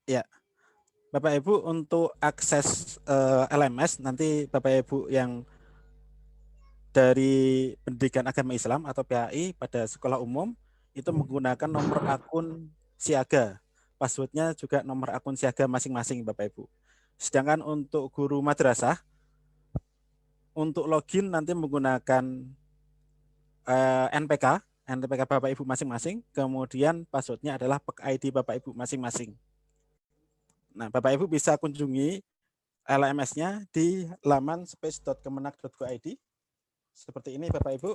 Ya, Bapak Ibu untuk akses LMS nanti Bapak Ibu yang dari pendidikan agama Islam atau PAI pada sekolah umum itu menggunakan nomor akun siaga. Passwordnya juga nomor akun siaga masing-masing Bapak Ibu. Sedangkan untuk guru madrasah untuk login nanti menggunakan NPK Bapak Ibu masing-masing, kemudian passwordnya adalah ID Bapak Ibu masing-masing. Nah, Bapak Ibu bisa kunjungi LMS-nya di laman space.kemenak.go.id. Seperti ini Bapak Ibu.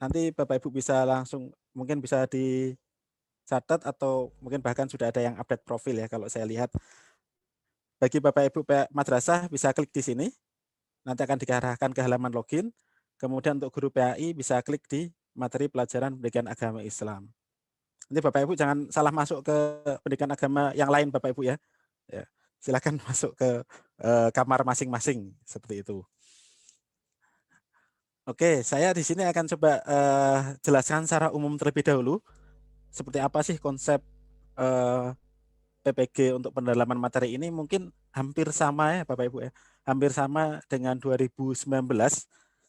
Nanti Bapak Ibu bisa langsung, mungkin bisa dicatat atau mungkin bahkan sudah ada yang update profil ya kalau saya lihat. Bagi Bapak Ibu madrasah bisa klik di sini, nanti akan diarahkan ke halaman login. Kemudian untuk guru PAI bisa klik di materi pelajaran pendidikan agama Islam. Nanti Bapak Ibu jangan salah masuk ke pendidikan agama yang lain Bapak Ibu ya. Ya, silakan masuk ke kamar masing-masing seperti itu. Oke, saya di sini akan coba jelaskan secara umum terlebih dahulu seperti apa sih konsep PPG untuk pendalaman materi ini. Mungkin hampir sama ya Bapak Ibu ya. Hampir sama dengan 2019,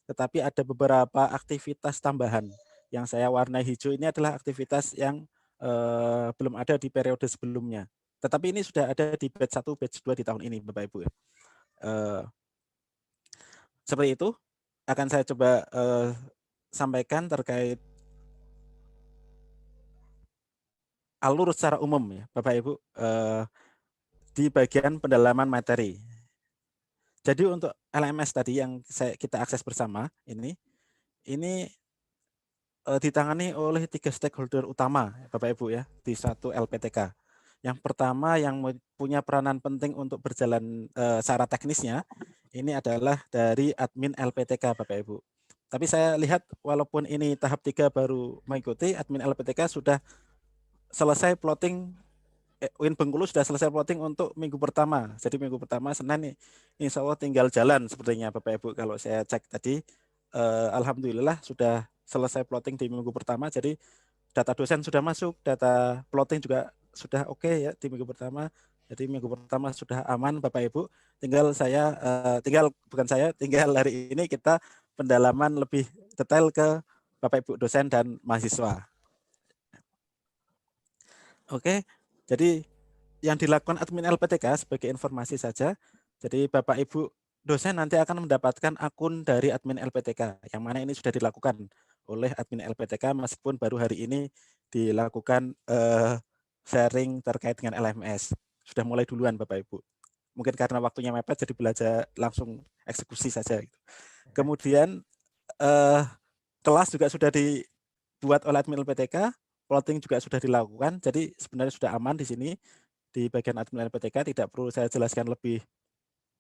tetapi ada beberapa aktivitas tambahan. Yang saya warnai hijau ini adalah aktivitas yang belum ada di periode sebelumnya. Tetapi ini sudah ada di batch 1, batch 2 di tahun ini Bapak Ibu ya. Seperti itu akan saya coba sampaikan terkait alur secara umum ya Bapak Ibu di bagian pendalaman materi. Jadi untuk LMS tadi yang kita akses bersama ini ditangani oleh 3 stakeholder utama Bapak Ibu ya di satu LPTK. Yang pertama yang punya peranan penting untuk berjalan secara teknisnya ini adalah dari admin LPTK Bapak Ibu. Tapi saya lihat walaupun ini tahap 3 baru mengikuti, admin LPTK sudah selesai plotting UIN Bengkulu sudah selesai plotting untuk minggu pertama. Jadi minggu pertama Senin nih, insya Allah tinggal jalan sepertinya Bapak Ibu. Kalau saya cek tadi, alhamdulillah sudah selesai plotting di minggu pertama. Jadi data dosen sudah masuk, data plotting juga sudah oke ya di minggu pertama. Jadi minggu pertama sudah aman Bapak Ibu. Tinggal hari ini kita pendalaman lebih detail ke Bapak Ibu dosen dan mahasiswa. Oke, jadi yang dilakukan admin LPTK sebagai informasi saja. Jadi Bapak Ibu dosen nanti akan mendapatkan akun dari admin LPTK, yang mana ini sudah dilakukan oleh admin LPTK meskipun baru hari ini dilakukan sharing terkait dengan LMS. Sudah mulai duluan Bapak Ibu. Mungkin karena waktunya mepet jadi belajar langsung eksekusi saja. Kemudian kelas juga sudah dibuat oleh admin LPTK, plotting juga sudah dilakukan, jadi sebenarnya sudah aman di sini. Di bagian admin LPTK tidak perlu saya jelaskan lebih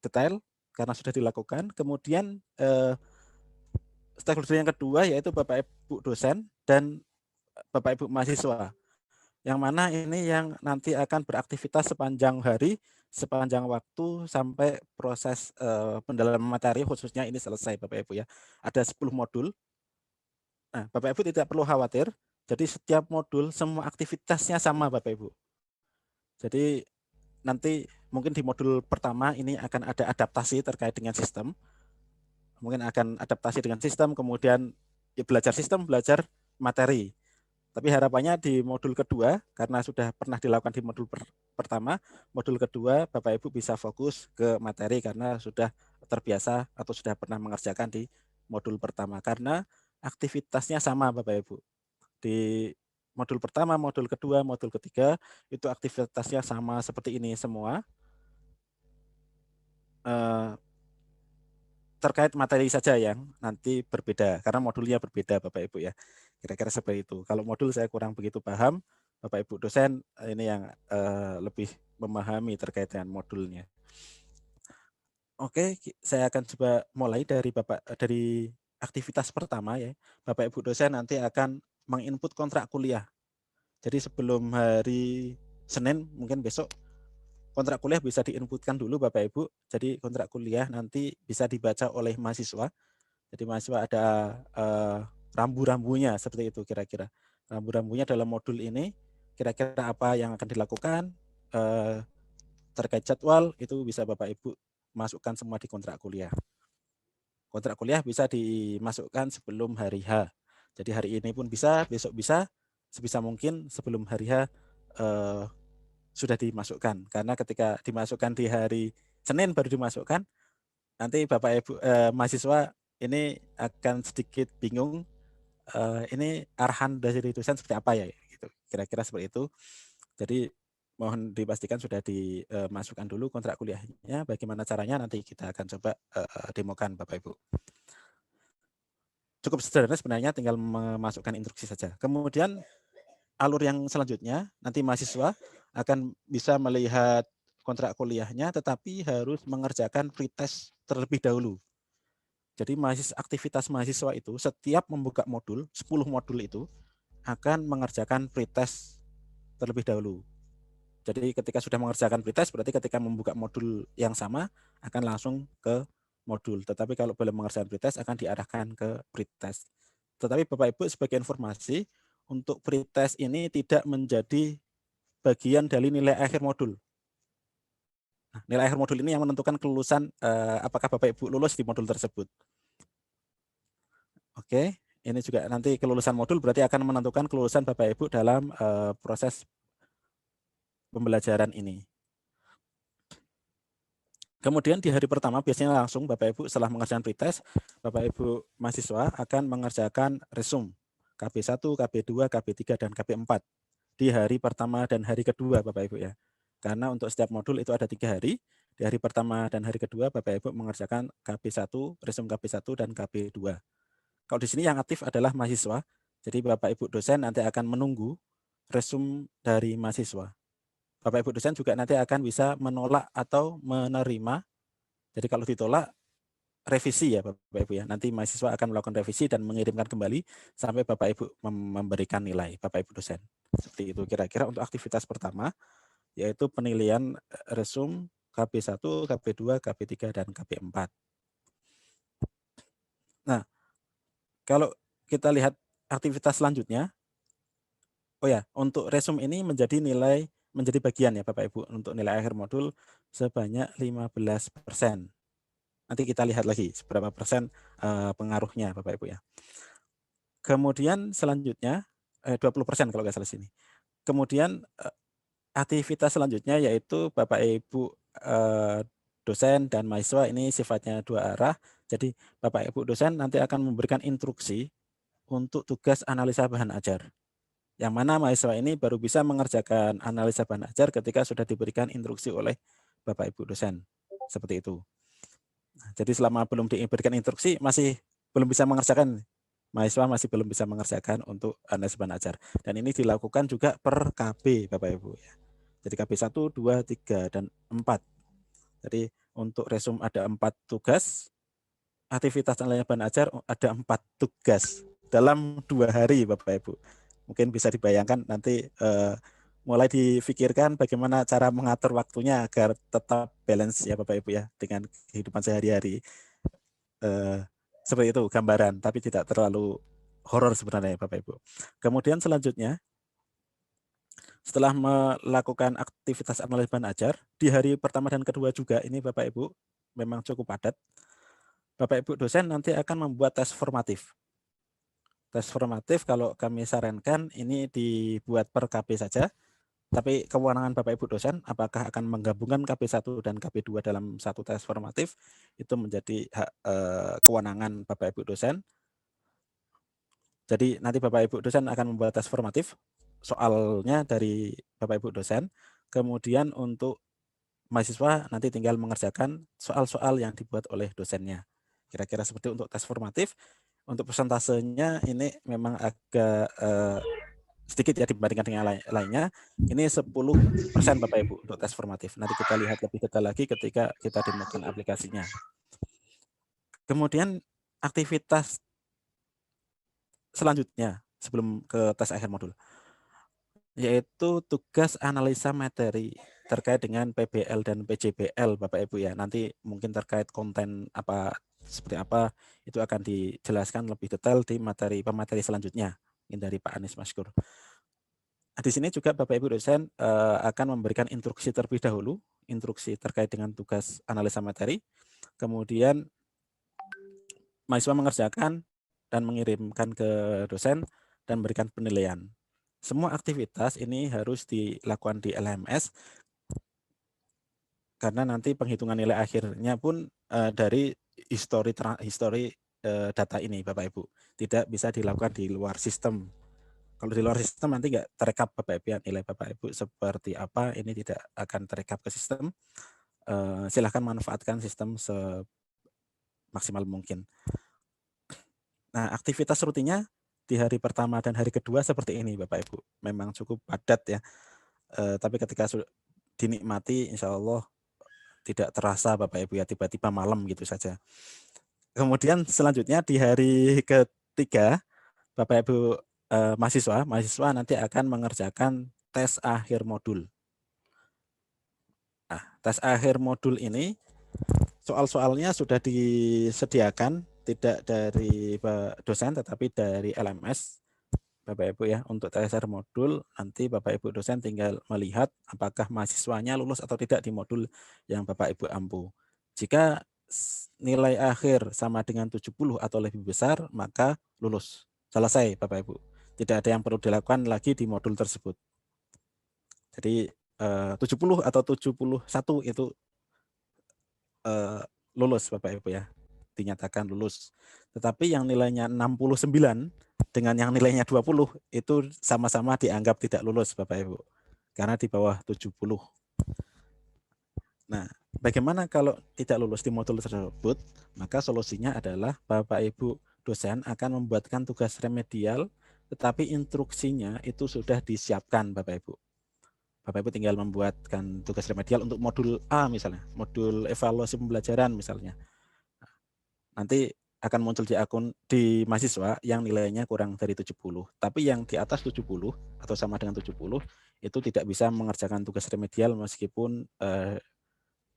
detail karena sudah dilakukan. Kemudian stakeholder yang kedua yaitu Bapak Ibu dosen dan Bapak Ibu mahasiswa. Yang mana ini yang nanti akan beraktivitas sepanjang hari, sepanjang waktu sampai proses pendalaman materi khususnya ini selesai Bapak Ibu ya. Ada 10 modul. Nah, Bapak Ibu tidak perlu khawatir. Jadi setiap modul semua aktivitasnya sama Bapak Ibu. Jadi nanti mungkin di modul pertama ini akan ada adaptasi terkait dengan sistem. Mungkin akan adaptasi dengan sistem, kemudian ya belajar sistem, belajar materi. Tapi harapannya di modul kedua, karena sudah pernah dilakukan di modul pertama, modul kedua Bapak Ibu bisa fokus ke materi karena sudah terbiasa atau sudah pernah mengerjakan di modul pertama. Karena aktivitasnya sama Bapak Ibu. Di modul pertama, modul kedua, modul ketiga, itu aktivitasnya sama seperti ini semua. Terkait materi saja yang nanti berbeda karena modulnya berbeda Bapak Ibu ya. Kira-kira seperti itu. Kalau modul saya kurang begitu paham, Bapak Ibu dosen ini yang lebih memahami terkait dengan modulnya. Oke, saya akan coba mulai dari aktivitas pertama ya. Bapak Ibu dosen nanti akan menginput kontrak kuliah. Jadi sebelum hari Senin mungkin besok kontrak kuliah bisa diinputkan dulu Bapak Ibu. Jadi kontrak kuliah nanti bisa dibaca oleh mahasiswa. Jadi mahasiswa ada rambu-rambunya seperti itu kira-kira. Rambu-rambunya dalam modul ini kira-kira apa yang akan dilakukan, terkait jadwal itu bisa Bapak Ibu masukkan semua di kontrak kuliah. Kontrak kuliah bisa dimasukkan sebelum hari H. Jadi hari ini pun bisa, besok bisa, sebisa mungkin sebelum hari H sudah dimasukkan. Karena ketika dimasukkan di hari Senin baru dimasukkan, nanti Bapak Ibu mahasiswa ini akan sedikit bingung, ini arahan dari dosen seperti apa ya, gitu. Kira-kira seperti itu. Jadi mohon dipastikan sudah dimasukkan dulu kontrak kuliahnya. Bagaimana caranya nanti kita akan coba demokan Bapak Ibu. Cukup sederhana sebenarnya, tinggal memasukkan instruksi saja. Kemudian alur yang selanjutnya nanti mahasiswa akan bisa melihat kontrak kuliahnya, tetapi harus mengerjakan pretest terlebih dahulu. Jadi aktivitas mahasiswa itu setiap membuka modul, 10 modul itu akan mengerjakan pretest terlebih dahulu. Jadi ketika sudah mengerjakan pretest, berarti ketika membuka modul yang sama akan langsung ke modul. Tetapi kalau belum mengerjakan pretest akan diarahkan ke pretest. Tetapi Bapak Ibu sebagai informasi, untuk pretest ini tidak menjadi bagian dari nilai akhir modul. Nah, nilai akhir modul ini yang menentukan kelulusan apakah Bapak Ibu lulus di modul tersebut. Oke, ini juga nanti kelulusan modul berarti akan menentukan kelulusan Bapak Ibu dalam proses pembelajaran ini. Kemudian di hari pertama biasanya langsung Bapak Ibu setelah mengerjakan pretest, Bapak Ibu mahasiswa akan mengerjakan resume KB1, KB2, KB3, dan KB4 di hari pertama dan hari kedua Bapak Ibu ya. Karena untuk setiap modul itu ada 3 hari. Di hari pertama dan hari kedua Bapak Ibu mengerjakan KB1, resume KB1, dan KB2. Kalau di sini yang aktif adalah mahasiswa. Jadi Bapak Ibu dosen nanti akan menunggu resume dari mahasiswa. Bapak Ibu dosen juga nanti akan bisa menolak atau menerima. Jadi kalau ditolak, revisi ya Bapak Ibu ya. Nanti mahasiswa akan melakukan revisi dan mengirimkan kembali sampai Bapak Ibu memberikan nilai, Bapak Ibu dosen. Seperti itu kira-kira untuk aktivitas pertama, yaitu penilaian resume KB1, KB2, KB3, dan KB4. Nah, kalau kita lihat aktivitas selanjutnya, oh ya, untuk resume ini menjadi bagian ya Bapak Ibu untuk nilai akhir modul sebanyak 15%. Nanti kita lihat lagi seberapa persen pengaruhnya Bapak Ibu ya. Kemudian selanjutnya 20% kalau nggak salah sini. Kemudian aktivitas selanjutnya yaitu Bapak Ibu dosen dan mahasiswa ini sifatnya dua arah. Jadi Bapak Ibu dosen nanti akan memberikan instruksi untuk tugas analisa bahan ajar. Yang mana mahasiswa ini baru bisa mengerjakan analisa bahan ajar ketika sudah diberikan instruksi oleh Bapak Ibu dosen. Seperti itu. Jadi selama belum diberikan instruksi masih belum bisa mengerjakan. Mahasiswa masih belum bisa mengerjakan untuk analisa bahan ajar. Dan ini dilakukan juga per KB Bapak Ibu. Jadi KB 1, 2, 3, dan 4. Jadi untuk resume ada 4 tugas. Aktivitas analisa bahan ajar ada 4 tugas dalam 2 hari Bapak Ibu. Mungkin bisa dibayangkan nanti mulai difikirkan bagaimana cara mengatur waktunya agar tetap balance ya Bapak Ibu ya dengan kehidupan sehari-hari. Seperti itu gambaran, tapi tidak terlalu horor sebenarnya Bapak Ibu. Kemudian selanjutnya, setelah melakukan aktivitas analisa bahan ajar, di hari pertama dan kedua juga ini Bapak Ibu memang cukup padat. Bapak Ibu dosen nanti akan membuat tes formatif. Tes formatif kalau kami sarankan ini dibuat per KB saja, tapi kewenangan Bapak Ibu dosen apakah akan menggabungkan KB1 dan KB2 dalam satu tes formatif itu menjadi hak kewenangan Bapak Ibu dosen. Jadi nanti Bapak Ibu dosen akan membuat tes formatif, soalnya dari Bapak Ibu dosen, kemudian untuk mahasiswa nanti tinggal mengerjakan soal-soal yang dibuat oleh dosennya. Kira-kira seperti untuk tes formatif. Untuk persentasenya ini memang agak sedikit ya dibandingkan dengan lainnya. Ini 10% Bapak Ibu untuk tes formatif. Nanti kita lihat lebih detail lagi ketika kita demokan aplikasinya. Kemudian aktivitas selanjutnya sebelum ke tes akhir modul, yaitu tugas analisa materi terkait dengan PBL dan PJBL Bapak Ibu ya. Nanti mungkin terkait konten apa seperti apa itu akan dijelaskan lebih detail di pemateri selanjutnya ini dari Pak Anies Maskur. Di sini juga Bapak Ibu dosen akan memberikan instruksi terlebih dahulu, instruksi terkait dengan tugas analisa materi. Kemudian mahasiswa mengerjakan dan mengirimkan ke dosen dan memberikan penilaian. Semua aktivitas ini harus dilakukan di LMS karena nanti penghitungan nilai akhirnya pun dari histori data ini Bapak Ibu. Tidak bisa dilakukan di luar sistem. Kalau di luar sistem nanti nggak terekap Bapak Ibu, nilai Bapak Ibu seperti apa, ini tidak akan terekap ke sistem. Silahkan manfaatkan sistem semaksimal mungkin. Nah, aktivitas rutinnya di hari pertama dan hari kedua seperti ini Bapak Ibu. Memang cukup padat ya. Tapi ketika dinikmati insya Allah tidak terasa Bapak Ibu ya, tiba-tiba malam gitu saja. Kemudian selanjutnya di hari ketiga Bapak Ibu mahasiswa nanti akan mengerjakan tes akhir modul. Nah, tes akhir modul ini soal-soalnya sudah disediakan tidak dari dosen tetapi dari LMS Bapak Ibu ya. Untuk tes akhir modul nanti Bapak Ibu dosen tinggal melihat apakah mahasiswanya lulus atau tidak di modul yang Bapak Ibu ampu. Jika nilai akhir sama dengan 70 atau lebih besar maka lulus. Selesai Bapak Ibu. Tidak ada yang perlu dilakukan lagi di modul tersebut. Jadi 70 atau 71 itu lulus Bapak Ibu ya, dinyatakan lulus. Tetapi yang nilainya 69 dengan yang nilainya 20 itu sama-sama dianggap tidak lulus Bapak Ibu, karena di bawah 70. Nah, bagaimana kalau tidak lulus di modul tersebut? Maka solusinya adalah Bapak Ibu dosen akan membuatkan tugas remedial, tetapi instruksinya itu sudah disiapkan Bapak Ibu. Bapak Ibu tinggal membuatkan tugas remedial untuk modul A misalnya, modul evaluasi pembelajaran misalnya. Nanti akan muncul di akun di mahasiswa yang nilainya kurang dari 70. Tapi yang di atas 70 atau sama dengan 70 itu tidak bisa mengerjakan tugas remedial meskipun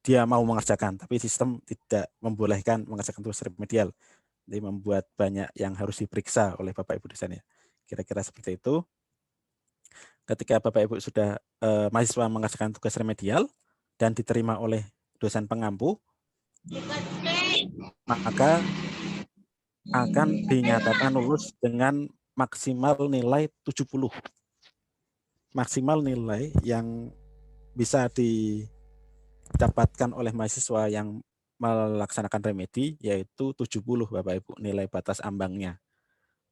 dia mau mengerjakan, tapi sistem tidak membolehkan mengerjakan tugas remedial. Jadi membuat banyak yang harus diperiksa oleh Bapak Ibu dosen ya. Kira-kira seperti itu. Ketika Bapak Ibu sudah mahasiswa mengerjakan tugas remedial dan diterima oleh dosen pengampu, maka akan dinyatakan lulus dengan maksimal nilai 70. Maksimal nilai yang bisa didapatkan oleh mahasiswa yang melaksanakan remedi yaitu 70 Bapak Ibu, nilai batas ambangnya.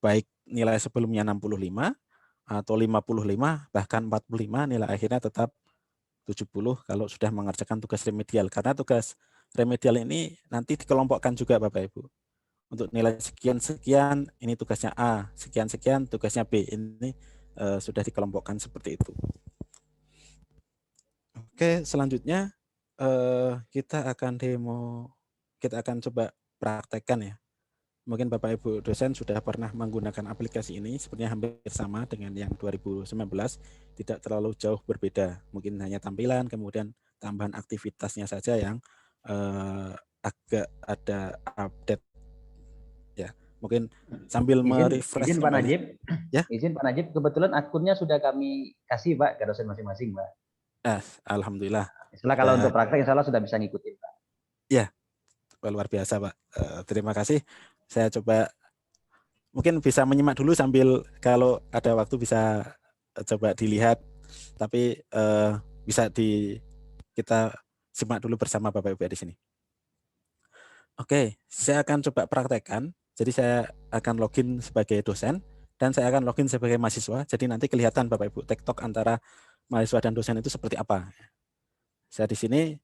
Baik nilai sebelumnya 65 atau 55 bahkan 45, nilai akhirnya tetap 70 kalau sudah mengerjakan tugas remedial. Karena tugas remedial ini nanti dikelompokkan juga Bapak Ibu. Untuk nilai sekian-sekian ini tugasnya A, sekian-sekian tugasnya B. Ini sudah dikelompokkan seperti itu. Oke, selanjutnya kita akan coba praktekkan ya. Mungkin Bapak Ibu dosen sudah pernah menggunakan aplikasi ini, sebenarnya hampir sama dengan yang 2019, tidak terlalu jauh berbeda. Mungkin hanya tampilan, kemudian tambahan aktivitasnya saja yang agak ada update ya. Mungkin sambil merefresh izin Pak kembali. Najib, Ya. izin Pak Najib, kebetulan akunnya sudah kami kasih Pak ke dosen masing-masing Pak. Alhamdulillah. Setelah kalau untuk praktek insya Allah sudah bisa ngikutin Pak. Ya, luar biasa Pak. Terima kasih. Saya coba mungkin bisa menyimak dulu sambil kalau ada waktu bisa coba dilihat. Tapi bisa kita simak dulu bersama Bapak Ibu di sini. Oke, saya akan coba praktekkan. Jadi saya akan login sebagai dosen dan saya akan login sebagai mahasiswa. Jadi nanti kelihatan Bapak Ibu tektok antara mahasiswa dan dosen itu seperti apa. Saya di sini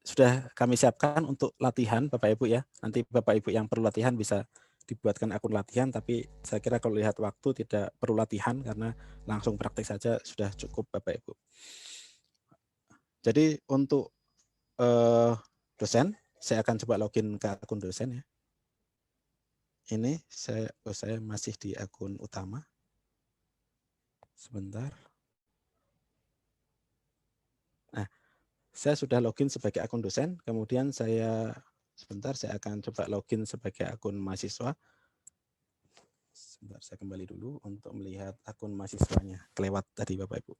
sudah kami siapkan untuk latihan Bapak Ibu ya. Nanti Bapak Ibu yang perlu latihan bisa dibuatkan akun latihan, tapi saya kira kalau lihat waktu tidak perlu latihan karena langsung praktek saja sudah cukup Bapak Ibu. Jadi untuk dosen, saya akan coba login ke akun dosen ya. Ini saya masih di akun utama. Sebentar. Nah, saya sudah login sebagai akun dosen, kemudian saya akan coba login sebagai akun mahasiswa. Sebentar, saya kembali dulu untuk melihat akun mahasiswanya. Kelewat tadi Bapak Ibu.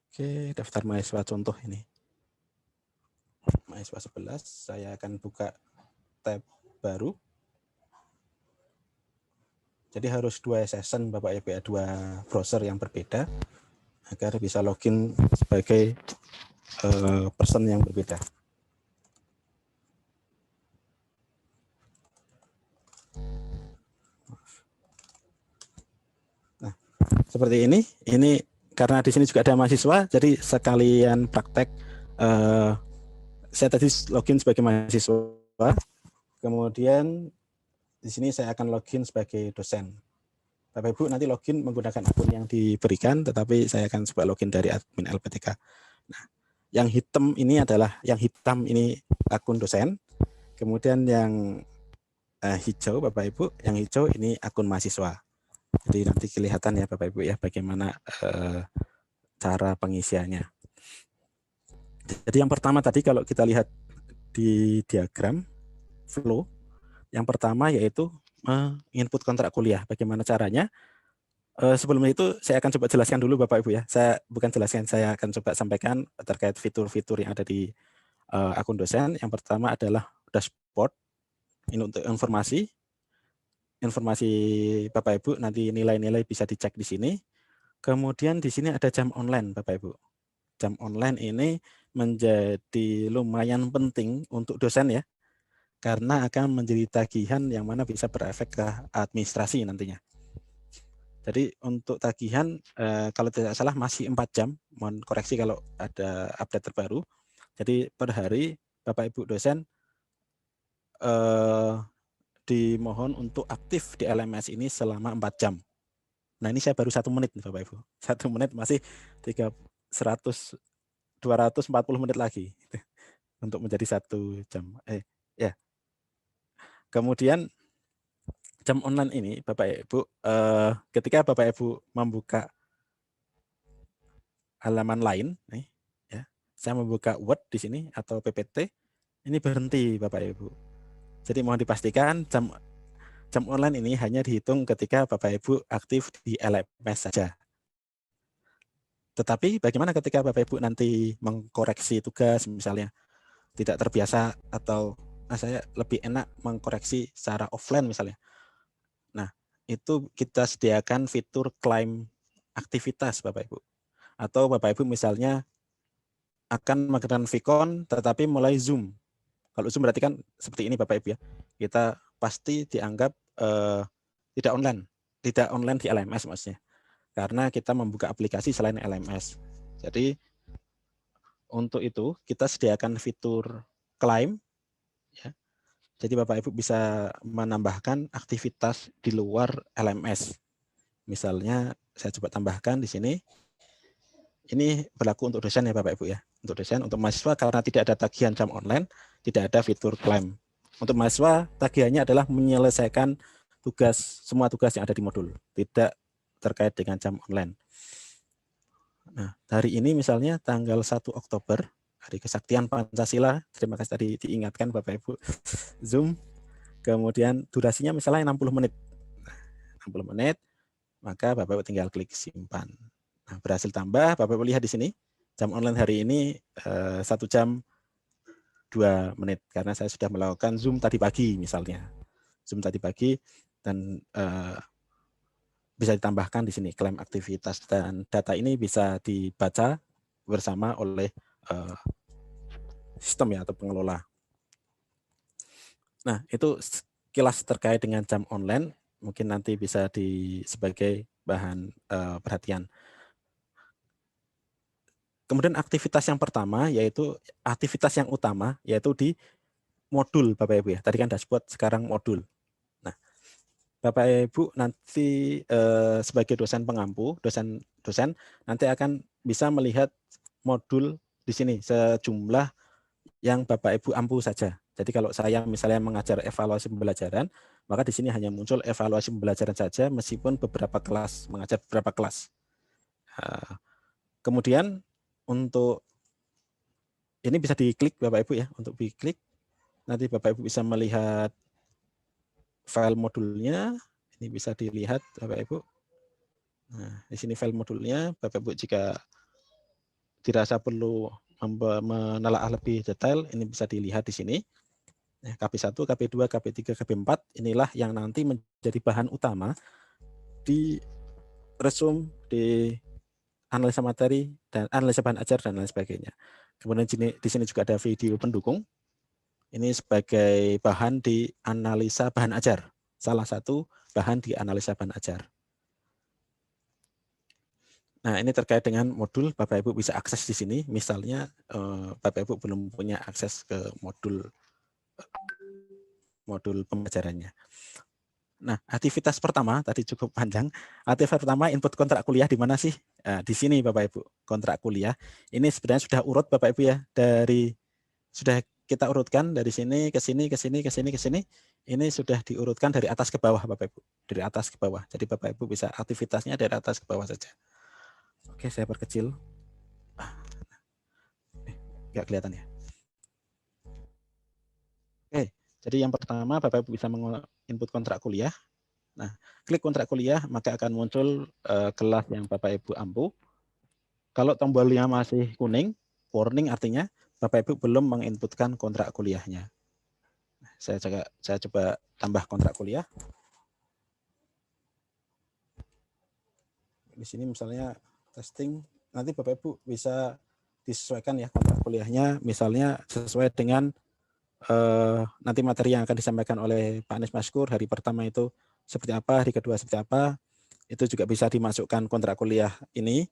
Oke, daftar mahasiswa contoh ini. Mahasiswa 11, saya akan buka tab baru. Jadi harus 2 session Bapak Ibu ya, 2 browser yang berbeda agar bisa login sebagai person yang berbeda. Nah, seperti ini karena di sini juga ada mahasiswa, jadi sekalian praktek. Saya tadi login sebagai mahasiswa, kemudian di sini saya akan login sebagai dosen. Bapak Ibu nanti login menggunakan akun yang diberikan, tetapi saya akan coba login dari admin LPTK. Nah, yang hitam ini akun dosen, kemudian yang hijau Bapak Ibu, yang hijau ini akun mahasiswa. Jadi nanti kelihatan ya Bapak Ibu ya bagaimana cara pengisiannya. Jadi yang pertama tadi kalau kita lihat di diagram flow, yang pertama yaitu input kontrak kuliah. Bagaimana caranya? Sebelum itu saya akan coba jelaskan dulu Bapak Ibu ya. Saya bukan jelaskan, saya akan coba sampaikan terkait fitur-fitur yang ada di akun dosen. Yang pertama adalah dashboard. Ini untuk informasi Bapak Ibu, nanti nilai-nilai bisa dicek di sini. Kemudian di sini ada jam online Bapak Ibu. Jam online ini menjadi lumayan penting untuk dosen ya, karena akan menjadi tagihan yang mana bisa berefek ke administrasi nantinya. Jadi untuk tagihan kalau tidak salah masih 4 jam, mohon koreksi kalau ada update terbaru. Jadi per hari Bapak Ibu dosen dimohon untuk aktif di LMS ini selama 4 jam. Nah ini saya baru 1 menit nih Bapak Ibu. 1 menit masih 240 menit lagi untuk menjadi 1 jam. Ya. Kemudian jam online ini Bapak Ibu, ketika Bapak Ibu membuka halaman lain, nih, ya, saya membuka Word di sini atau PPT, ini berhenti Bapak Ibu. Jadi mohon dipastikan jam online ini hanya dihitung ketika Bapak Ibu aktif di LMS saja. Tetapi bagaimana ketika Bapak Ibu nanti mengkoreksi tugas misalnya tidak terbiasa atau saya lebih enak mengkoreksi secara offline misalnya. Nah, itu kita sediakan fitur klaim aktivitas Bapak Ibu. Atau Bapak Ibu misalnya akan menggunakan Vicon tetapi mulai Zoom. Kalau Zoom berarti kan seperti ini Bapak Ibu ya. Kita pasti dianggap tidak online di LMS maksudnya. Karena kita membuka aplikasi selain LMS. Jadi untuk itu kita sediakan fitur klaim ya. Jadi Bapak Ibu bisa menambahkan aktivitas di luar LMS. Misalnya saya coba tambahkan di sini. Ini berlaku untuk dosen ya Bapak Ibu ya. Untuk dosen, untuk mahasiswa karena tidak ada tagihan jam online, tidak ada fitur klaim. Untuk mahasiswa tagihannya adalah menyelesaikan semua tugas yang ada di modul, tidak terkait dengan jam online. Nah, hari ini misalnya tanggal 1 Oktober, Hari Kesaktian Pancasila, terima kasih tadi diingatkan Bapak Ibu, Zoom, kemudian durasinya misalnya 60 menit. 60 menit, maka Bapak Ibu tinggal klik simpan. Nah, berhasil tambah, Bapak Ibu lihat di sini, jam online hari ini 1 jam 2 menit, karena saya sudah melakukan Zoom tadi pagi misalnya. Zoom tadi pagi, dan bisa ditambahkan di sini klaim aktivitas, dan data ini bisa dibaca bersama oleh sistem ya atau pengelola. Nah, itu kilas terkait dengan jam online, mungkin nanti bisa sebagai bahan perhatian. Kemudian aktivitas yang pertama yaitu aktivitas yang utama yaitu di modul Bapak Ibu ya. Tadi kan dashboard, sekarang modul. Nah, Bapak Ibu nanti sebagai dosen pengampu, dosen nanti akan bisa melihat modul di sini sejumlah yang Bapak Ibu ampu saja. Jadi kalau saya misalnya mengajar evaluasi pembelajaran, maka di sini hanya muncul evaluasi pembelajaran saja meskipun mengajar beberapa kelas. Kemudian untuk ini bisa diklik Bapak Ibu ya, untuk diklik nanti Bapak Ibu bisa melihat file modulnya, ini bisa dilihat Bapak Ibu. Nah, di sini file modulnya, Bapak Ibu jika dirasa perlu menelaah lebih detail, ini bisa dilihat di sini. KP1, KP2, KP3, KP4, inilah yang nanti menjadi bahan utama di resume, di analisa materi, dan analisa bahan ajar, dan lain sebagainya. Kemudian di sini juga ada video pendukung. Ini sebagai bahan di analisa bahan ajar. Salah satu bahan di analisa bahan ajar. Nah, ini terkait dengan modul, Bapak Ibu bisa akses di sini. Misalnya Bapak Ibu belum punya akses ke modul pembelajarannya. Nah, aktivitas pertama tadi cukup panjang. Aktivitas pertama input kontrak kuliah di mana sih? Nah, di sini Bapak Ibu, kontrak kuliah. Ini sebenarnya sudah urut Bapak Ibu ya, sudah kita urutkan dari sini ke sini ke sini ke sini ke sini. Ini sudah diurutkan dari atas ke bawah Bapak Ibu, dari atas ke bawah. Jadi Bapak Ibu bisa aktivitasnya dari atas ke bawah saja. Oke, saya perkecil. Nggak kelihatan ya. Oke, jadi yang pertama Bapak Ibu bisa input kontrak kuliah. Nah, klik kontrak kuliah, maka akan muncul kelas yang Bapak Ibu ampu. Kalau tombolnya masih kuning, warning artinya Bapak Ibu belum menginputkan kontrak kuliahnya. Saya coba tambah kontrak kuliah. Di sini misalnya testing, nanti Bapak Ibu bisa disesuaikan ya kontrak kuliahnya, misalnya sesuai dengan nanti materi yang akan disampaikan oleh Pak Anies Maskur hari pertama itu seperti apa, hari kedua seperti apa, itu juga bisa dimasukkan kontrak kuliah ini,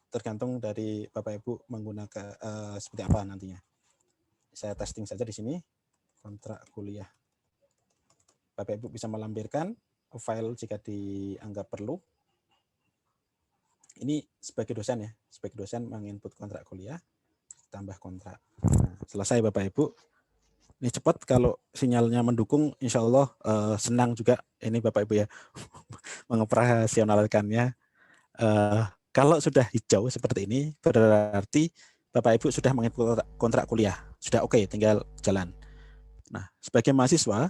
tergantung dari Bapak Ibu menggunakan seperti apa nantinya. Saya testing saja di sini, kontrak kuliah. Bapak Ibu bisa melampirkan file jika dianggap perlu. Ini sebagai dosen ya, sebagai dosen menginput kontrak kuliah, tambah kontrak. Nah, selesai Bapak Ibu. Ini cepat, kalau sinyalnya mendukung, insya Allah senang juga ini Bapak Ibu ya, mengoperasionalkannya. Kalau sudah hijau seperti ini, berarti Bapak Ibu sudah menginput kontrak kuliah, sudah oke, tinggal jalan. Nah, sebagai mahasiswa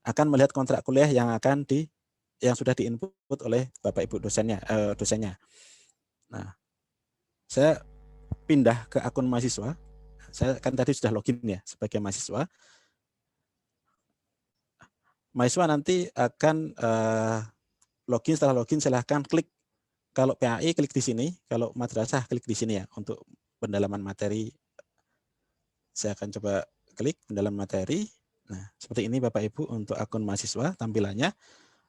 akan melihat kontrak kuliah yang sudah diinput oleh Bapak Ibu dosennya. Nah, saya pindah ke akun mahasiswa. Saya kan tadi sudah login ya sebagai mahasiswa. Mahasiswa nanti akan login, setelah login silahkan klik, kalau PAI klik di sini, kalau madrasah klik di sini ya untuk pendalaman materi. Saya akan coba klik pendalaman materi. Nah, seperti ini Bapak Ibu untuk akun mahasiswa tampilannya.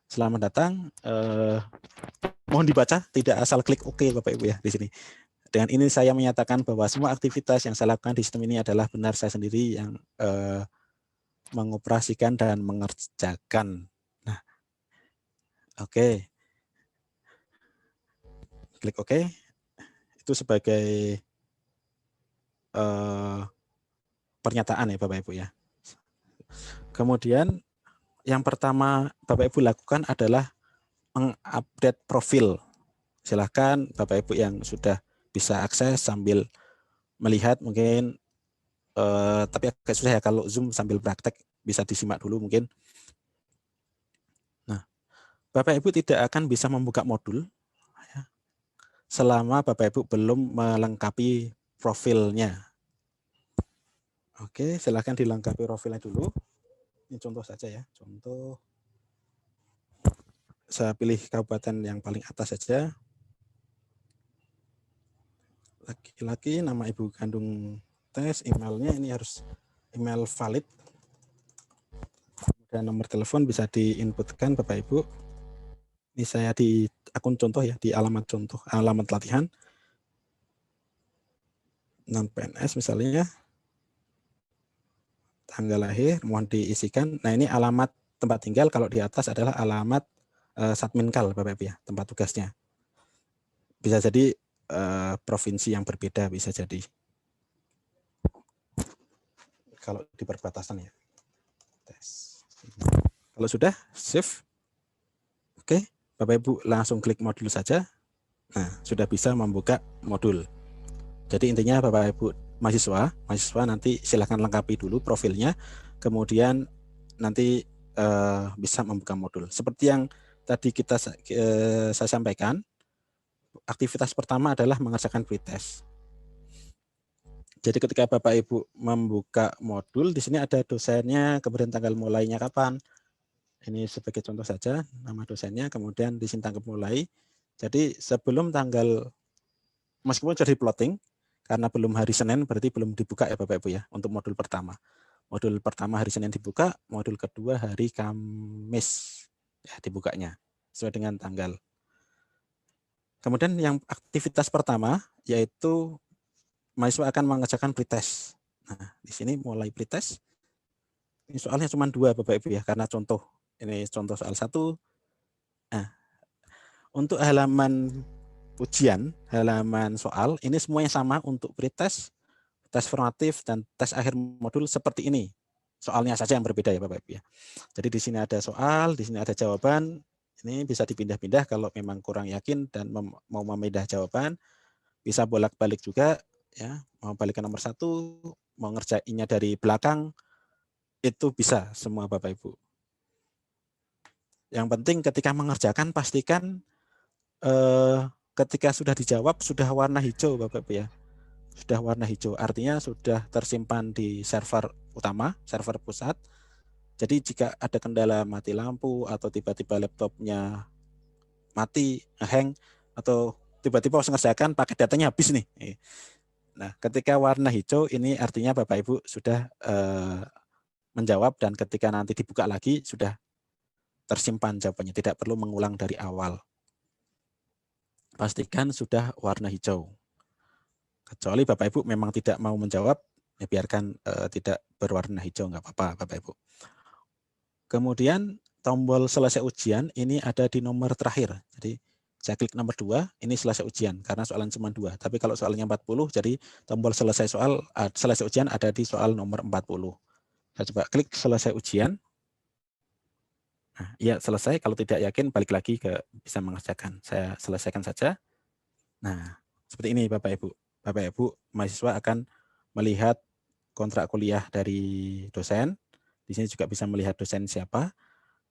Selamat datang. Mohon dibaca, tidak asal klik OK Bapak Ibu ya di sini. Dengan ini saya menyatakan bahwa semua aktivitas yang saya lakukan di sistem ini adalah benar saya sendiri yang mengoperasikan dan mengerjakan. Nah, oke. Klik OK. Itu sebagai pernyataan ya Bapak Ibu ya. Kemudian yang pertama Bapak Ibu lakukan adalah mengupdate profil. Silahkan Bapak Ibu yang sudah bisa akses sambil melihat mungkin, tapi agak susah ya kalau Zoom sambil praktek, bisa disimak dulu mungkin. Nah, Bapak Ibu tidak akan bisa membuka modul ya, selama Bapak Ibu belum melengkapi profilnya. Oke, silahkan dilengkapi profilnya dulu. Ini contoh saja ya, contoh. Saya pilih kabupaten yang paling atas saja. Laki-laki, nama ibu kandung tes, emailnya ini harus email valid. Dan nomor telepon bisa diinputkan Bapak Ibu. Ini saya di akun contoh ya, di alamat contoh, alamat latihan. Non PNS misalnya. Tanggal lahir mohon diisikan. Nah, ini alamat tempat tinggal, kalau di atas adalah alamat Satminkal Bapak Ibu ya, tempat tugasnya. Bisa jadi provinsi yang berbeda, bisa jadi kalau di perbatasan ya. Tes. Kalau sudah save, oke, Bapak Ibu langsung klik modul saja. Nah, sudah bisa membuka modul. Jadi intinya Bapak Ibu mahasiswa nanti silakan lengkapi dulu profilnya, kemudian nanti bisa membuka modul. Seperti yang tadi saya sampaikan, aktivitas pertama adalah mengerjakan pretest. Jadi ketika Bapak Ibu membuka modul, di sini ada dosennya, kemudian tanggal mulainya kapan. Ini sebagai contoh saja, nama dosennya, kemudian di sini tanggal mulai. Jadi sebelum tanggal, meskipun sudah di plotting, karena belum hari Senin, berarti belum dibuka ya Bapak Ibu ya, untuk modul pertama. Modul pertama hari Senin dibuka, modul kedua hari Kamis ya dibukanya, sesuai dengan tanggal. Kemudian yang aktivitas pertama, yaitu mahasiswa akan mengerjakan pretest. Nah, di sini mulai pretest. Ini soalnya cuma 2 Bapak Ibu ya, karena contoh. Ini contoh soal 1. Nah, untuk halaman ujian, halaman soal, ini semuanya sama untuk pretest, tes formatif, dan tes akhir modul seperti ini. Soalnya saja yang berbeda ya Bapak Ibu ya. Jadi di sini ada soal, di sini ada jawaban. Ini bisa dipindah-pindah kalau memang kurang yakin dan mau memindah jawaban. Bisa bolak-balik juga ya, mau balik ke nomor 1, mau ngerjainnya dari belakang, itu bisa semua Bapak Ibu. Yang penting ketika mengerjakan pastikan ketika sudah dijawab sudah warna hijau Bapak Ibu ya. Sudah warna hijau, artinya sudah tersimpan di server utama, server pusat. Jadi jika ada kendala mati lampu atau tiba-tiba laptopnya mati, hang, atau tiba-tiba harus ngerjakan pakai datanya habis nih. Nah, ketika warna hijau ini artinya Bapak Ibu sudah menjawab, dan ketika nanti dibuka lagi sudah tersimpan jawabannya, tidak perlu mengulang dari awal. Pastikan sudah warna hijau. Kecuali Bapak Ibu memang tidak mau menjawab, ya biarkan tidak berwarna hijau, nggak apa-apa Bapak Ibu. Kemudian tombol selesai ujian ini ada di nomor terakhir. Jadi saya klik nomor 2, ini selesai ujian karena soalan cuma 2. Tapi kalau soalnya 40, jadi tombol selesai ujian ada di soal nomor 40. Saya coba klik selesai ujian. Nah, ya selesai. Kalau tidak yakin balik lagi ke bisa mengerjakan. Saya selesaikan saja. Nah, seperti ini Bapak Ibu. Bapak Ibu mahasiswa akan melihat kontrak kuliah dari dosen. Di sini juga bisa melihat dosen siapa.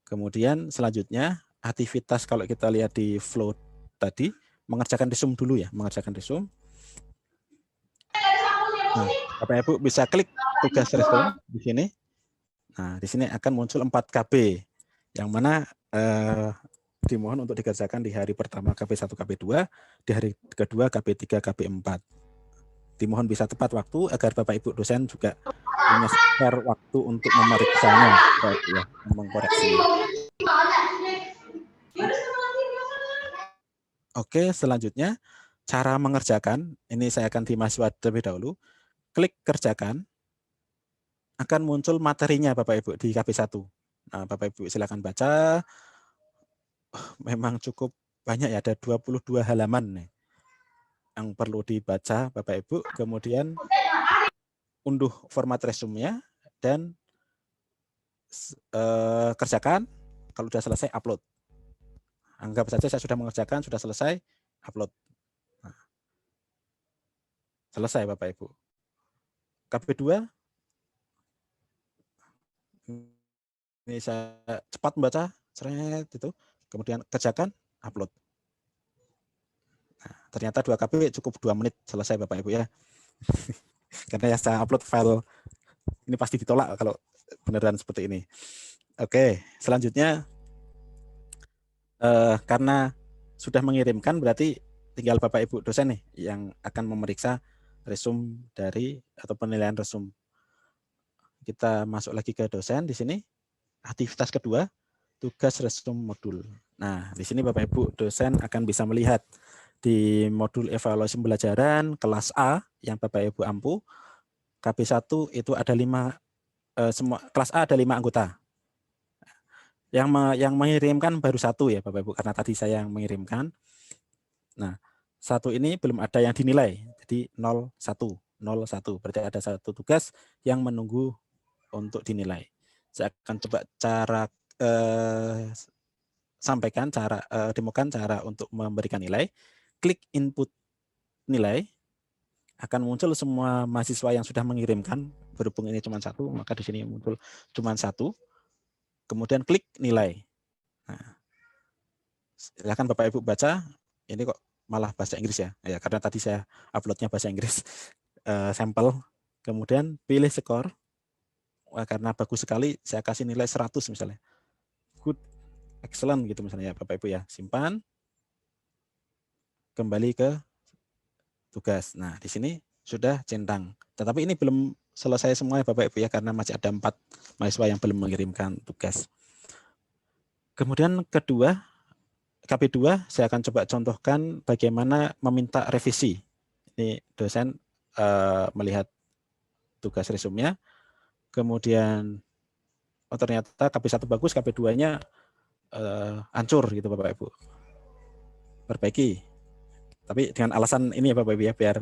Kemudian selanjutnya aktivitas kalau kita lihat di flow tadi, mengerjakan resume dulu ya, mengerjakan resume. Nah, Bapak Ibu bisa klik tugas resume di sini. Nah, di sini akan muncul 4 KB, yang mana dimohon untuk dikerjakan di hari pertama KB1, KB2, di hari kedua KB3, KB4. Dimohon bisa tepat waktu agar Bapak Ibu dosen juga punya spare waktu untuk memeriksanya, ya, mengkoreksinya. Oke, selanjutnya cara mengerjakan, ini saya akan di mahasiswa terlebih dahulu. Klik kerjakan, akan muncul materinya Bapak Ibu di KB1. Nah, Bapak Ibu silakan baca. Memang cukup banyak ya, ada 22 halaman nih yang perlu dibaca Bapak Ibu. Kemudian unduh format resume-nya dan kerjakan. Kalau sudah selesai upload. Anggap saja saya sudah mengerjakan, sudah selesai, upload. Nah, selesai Bapak Ibu. KB2, ini saya cepat membaca, seret itu, kemudian kerjakan, upload. Nah, ternyata 2 KB cukup 2 menit selesai Bapak Ibu ya. Karena yang saya upload file ini pasti ditolak kalau beneran seperti ini. Oke, selanjutnya karena sudah mengirimkan berarti tinggal Bapak Ibu dosen nih yang akan memeriksa resume dari atau penilaian resume. Kita masuk lagi ke dosen di sini. Aktivitas kedua, tugas resume modul. Nah, di sini Bapak Ibu dosen akan bisa melihat di modul evaluasi pembelajaran kelas A yang Bapak Ibu ampu, KB1 itu ada 5, semua kelas A ada 5 anggota. Yang mengirimkan baru 1 ya Bapak Ibu, karena tadi saya yang mengirimkan. Nah, 1 ini belum ada yang dinilai, jadi 01, berarti ada 1 tugas yang menunggu untuk dinilai. Saya akan coba demokan cara untuk memberikan nilai. Klik input nilai, akan muncul semua mahasiswa yang sudah mengirimkan. Berhubung ini cuma 1, maka di sini muncul cuma 1. kemudian klik nilai. Nah, silakan Bapak Ibu baca. Ini kok malah bahasa Inggris ya? Ya karena tadi saya uploadnya bahasa Inggris sampel. Kemudian pilih skor. Wah, karena bagus sekali, saya kasih nilai 100 misalnya. Good, excellent gitu misalnya ya Bapak Ibu ya. Simpan. Kembali ke tugas. Nah, di sini sudah centang. Tetapi ini belum selesai semua ya Bapak Ibu ya, karena masih ada 4 mahasiswa yang belum mengirimkan tugas. Kemudian kedua, KP2 saya akan coba contohkan bagaimana meminta revisi. Ini dosen melihat tugas resumnya, kemudian oh ternyata KP1 bagus, KP2-nya hancur gitu Bapak Ibu. Perbaiki. Tapi dengan alasan ini ya Bapak Ibu ya, biar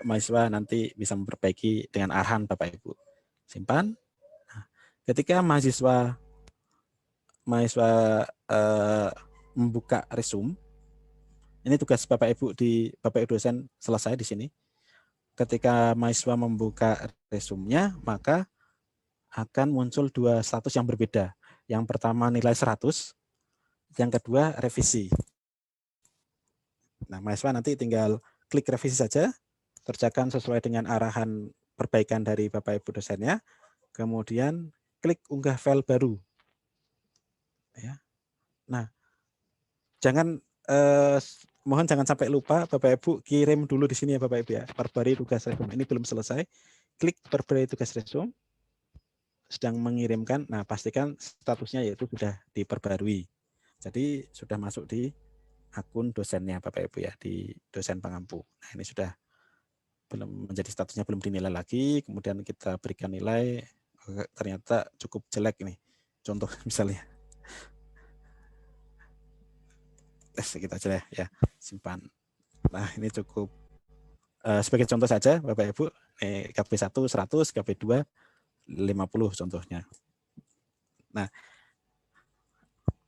mahasiswa nanti bisa memperbaiki dengan arahan Bapak Ibu. Simpan. Nah, ketika mahasiswa membuka resume, ini tugas Bapak Ibu Bapak Ibu dosen selesai di sini. Ketika mahasiswa membuka resumenya, maka akan muncul 2 status yang berbeda. Yang pertama nilai 100, yang kedua revisi. Nah, mahasiswa nanti tinggal klik revisi saja, kerjakan sesuai dengan arahan perbaikan dari Bapak Ibu dosennya, kemudian klik unggah file baru. Ya. Nah, mohon jangan sampai lupa Bapak Ibu kirim dulu di sini ya Bapak Ibu ya, perbarui tugas resume. Ini belum selesai. Klik perbarui tugas resume, sedang mengirimkan. Nah, pastikan statusnya yaitu sudah diperbarui. Jadi sudah masuk di akun dosennya Bapak Ibu ya, di dosen pengampu. Nah, ini sudah belum menjadi statusnya belum dinilai lagi, kemudian kita berikan nilai, ternyata cukup jelek ini. Contoh misalnya. Tes kita aja ya, simpan. Nah, ini cukup sebagai contoh saja Bapak Ibu, KP1 100, KP2 50 contohnya. Nah,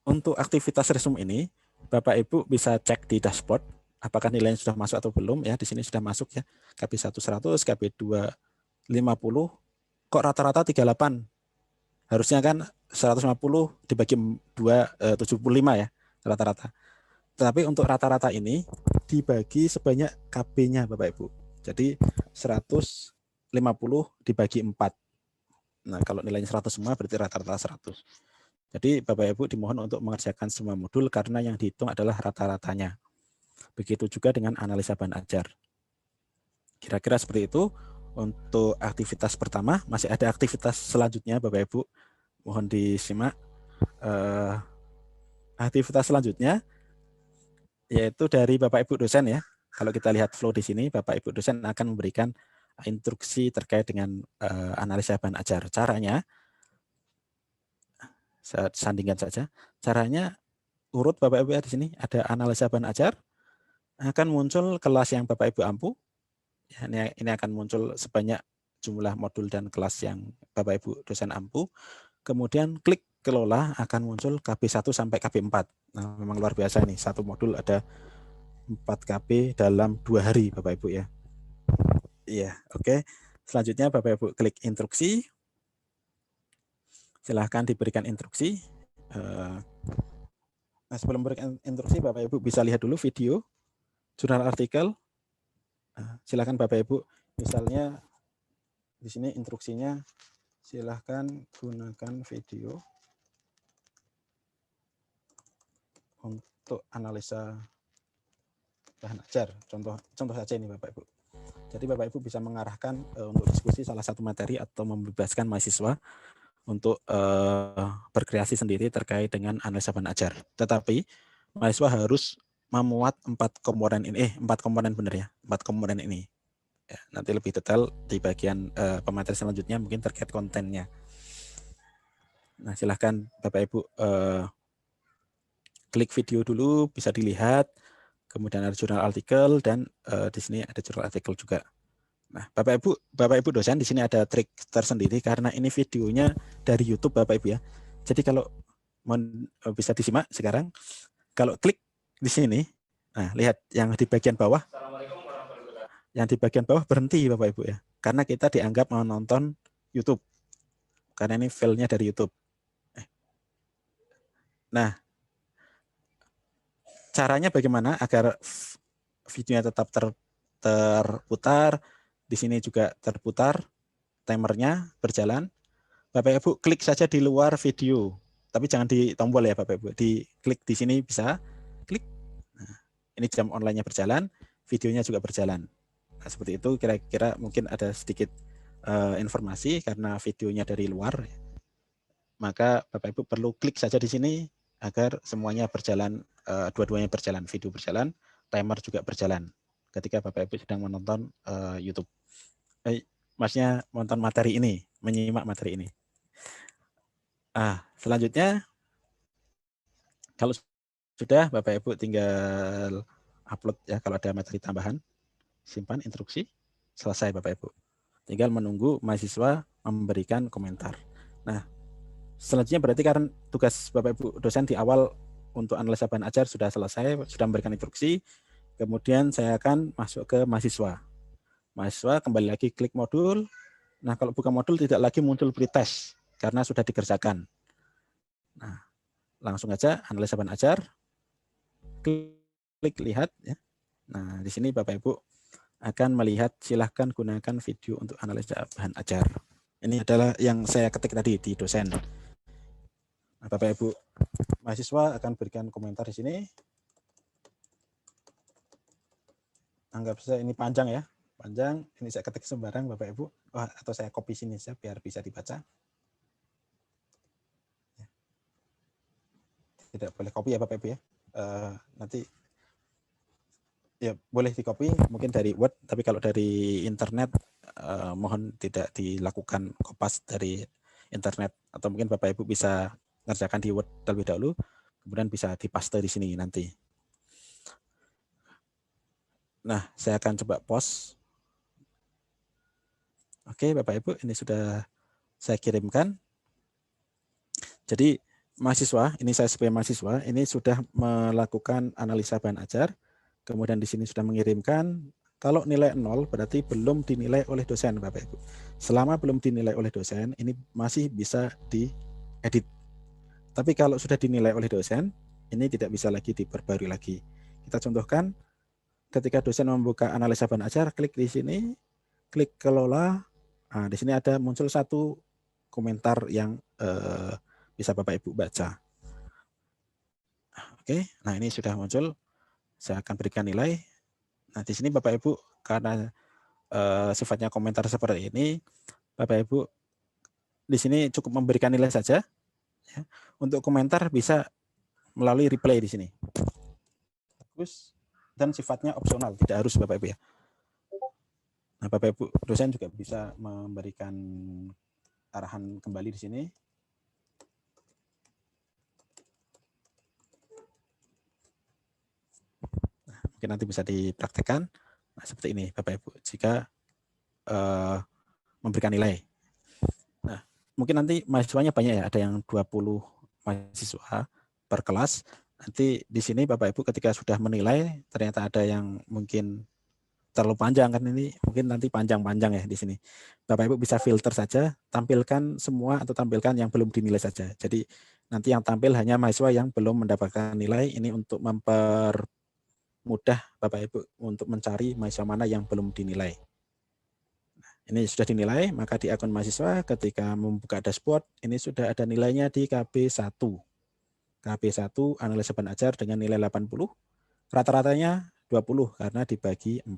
untuk aktivitas resume ini Bapak Ibu bisa cek di dashboard apakah nilainya sudah masuk atau belum ya. Di sini sudah masuk ya. KP1 100, KP2 50, kok rata-rata 38. Harusnya kan 150 dibagi 2 75 ya rata-rata. Tapi untuk rata-rata ini dibagi sebanyak KB-nya Bapak Ibu. Jadi 150 dibagi 4. Nah, kalau nilainya 100 semua berarti rata-rata 100. Jadi Bapak Ibu dimohon untuk mengerjakan semua modul karena yang dihitung adalah rata-ratanya. Begitu juga dengan analisa bahan ajar. Kira-kira seperti itu untuk aktivitas pertama. Masih ada aktivitas selanjutnya Bapak Ibu. Mohon disimak. Aktivitas selanjutnya yaitu dari Bapak Ibu dosen ya. Kalau kita lihat flow di sini, Bapak Ibu dosen akan memberikan instruksi terkait dengan analisa bahan ajar. Caranya, saya sandingkan saja. Caranya urut Bapak Ibu ya, di sini ada analisa bahan ajar, akan muncul kelas yang Bapak Ibu ampu. Ya, ini akan muncul sebanyak jumlah modul dan kelas yang Bapak Ibu dosen ampu. Kemudian klik kelola akan muncul KB1 sampai KB4. Nah, memang luar biasa nih, satu modul ada 4 KB dalam 2 hari Bapak Ibu ya. Iya, oke. Selanjutnya Bapak Ibu klik instruksi. Silahkan diberikan instruksi. Nah, sebelum memberikan instruksi, Bapak Ibu bisa lihat dulu video, jurnal artikel. Silahkan Bapak Ibu, misalnya di sini instruksinya, silahkan gunakan video untuk analisa bahan ajar. Contoh saja ini Bapak Ibu. Jadi Bapak Ibu bisa mengarahkan untuk diskusi salah satu materi atau membebaskan mahasiswa untuk berkreasi sendiri terkait dengan analisa bahan ajar. Tetapi mahasiswa harus memuat 4 komponen ini, 4 komponen benar ya, 4 komponen ini. Ya, nanti lebih detail di bagian pemateri selanjutnya mungkin terkait kontennya. Nah, silahkan Bapak Ibu klik video dulu, bisa dilihat. Kemudian ada jurnal artikel dan di sini ada jurnal artikel juga. Nah, Bapak Ibu dosen, di sini ada trik tersendiri karena ini videonya dari YouTube Bapak Ibu ya. Jadi kalau bisa disimak sekarang, kalau klik di sini, nah lihat yang di bagian bawah, yang di bagian bawah berhenti Bapak Ibu ya, karena kita dianggap menonton YouTube, karena ini filenya dari YouTube. Nah, caranya bagaimana agar videonya tetap terputar, di sini juga terputar, timernya berjalan. Bapak Ibu klik saja di luar video, tapi jangan di tombol ya Bapak Ibu, di klik di sini bisa, klik. Nah, ini jam online-nya berjalan, videonya juga berjalan. Nah, seperti itu kira-kira mungkin ada sedikit informasi karena videonya dari luar, maka Bapak Ibu perlu klik saja di sini agar semuanya berjalan, dua-duanya berjalan, video berjalan, timer juga berjalan ketika Bapak Ibu sedang menonton YouTube. Maksudnya menonton materi ini, menyimak materi ini. Selanjutnya, kalau sudah Bapak Ibu tinggal upload ya kalau ada materi tambahan, simpan instruksi, selesai Bapak Ibu. Tinggal menunggu mahasiswa memberikan komentar. Nah, selanjutnya berarti karena tugas Bapak Ibu dosen di awal untuk analisa bahan ajar sudah selesai, sudah memberikan instruksi, kemudian saya akan masuk ke mahasiswa. Mahasiswa kembali lagi klik modul. Nah, kalau buka modul tidak lagi muncul pretest karena sudah dikerjakan. Nah, langsung aja analisa bahan ajar, klik lihat ya. Nah, di sini Bapak Ibu akan melihat silahkan gunakan video untuk analisa bahan ajar. Ini adalah yang saya ketik tadi di dosen. Nah, Bapak Ibu mahasiswa akan berikan komentar di sini. Anggap saja ini panjang ya, panjang. Ini saya ketik sembarang Bapak Ibu, atau saya copy sini saja biar bisa dibaca. Tidak boleh copy ya Bapak Ibu ya. Nanti ya boleh di copy mungkin dari Word, tapi kalau dari internet mohon tidak dilakukan kopas dari internet, atau mungkin Bapak Ibu bisa ngerjakan di Word terlebih dahulu, kemudian bisa dipaste di sini nanti. Nah, saya akan coba pause. Oke, Bapak Ibu, ini sudah saya kirimkan. Jadi mahasiswa, ini saya sebagai mahasiswa, ini sudah melakukan analisa bahan ajar, kemudian di sini sudah mengirimkan. Kalau nilai 0 berarti belum dinilai oleh dosen, Bapak Ibu. Selama belum dinilai oleh dosen, ini masih bisa diedit. Tapi kalau sudah dinilai oleh dosen, ini tidak bisa lagi diperbarui lagi. Kita contohkan, ketika dosen membuka analisa bahan ajar, klik di sini, klik kelola. Nah, di sini ada muncul satu komentar yang bisa Bapak Ibu baca. Oke, nah ini sudah muncul. Saya akan berikan nilai. Nah, di sini Bapak Ibu karena sifatnya komentar seperti ini, Bapak Ibu di sini cukup memberikan nilai saja. Ya. Untuk komentar bisa melalui replay di sini. Bagus dan sifatnya opsional, tidak harus Bapak Ibu ya. Nah, Bapak Ibu dosen juga bisa memberikan arahan kembali di sini. Nah, mungkin nanti bisa dipraktekkan. Nah, seperti ini Bapak Ibu jika memberikan nilai. Nah, mungkin nanti mahasiswanya banyak ya, ada yang 20 mahasiswa per kelas. Nanti di sini Bapak Ibu ketika sudah menilai ternyata ada yang mungkin terlalu panjang kan, ini mungkin nanti panjang-panjang ya di sini. Bapak Ibu bisa filter saja, tampilkan semua atau tampilkan yang belum dinilai saja. Jadi nanti yang tampil hanya mahasiswa yang belum mendapatkan nilai, ini untuk mempermudah Bapak Ibu untuk mencari mahasiswa mana yang belum dinilai. Ini sudah dinilai, maka di akun mahasiswa ketika membuka dashboard, ini sudah ada nilainya di KB1. KB1 analisa bahan ajar dengan nilai 80, rata-ratanya 20 karena dibagi 4.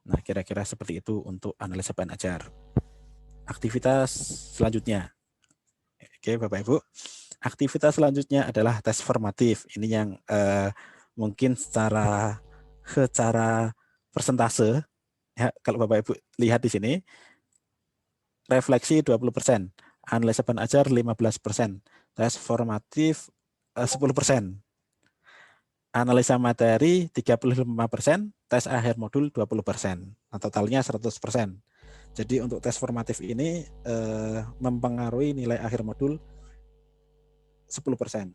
Nah, kira-kira seperti itu untuk analisa bahan ajar. Aktivitas selanjutnya. Oke, Bapak Ibu. Aktivitas selanjutnya adalah tes formatif. Ini yang mungkin secara persentase, ya, kalau Bapak Ibu lihat di sini, refleksi 20%, analisa bahan ajar 15%, tes formatif 10%, analisa materi 35%, tes akhir modul 20%, nah, totalnya 100%. Jadi untuk tes formatif ini mempengaruhi nilai akhir modul 10%.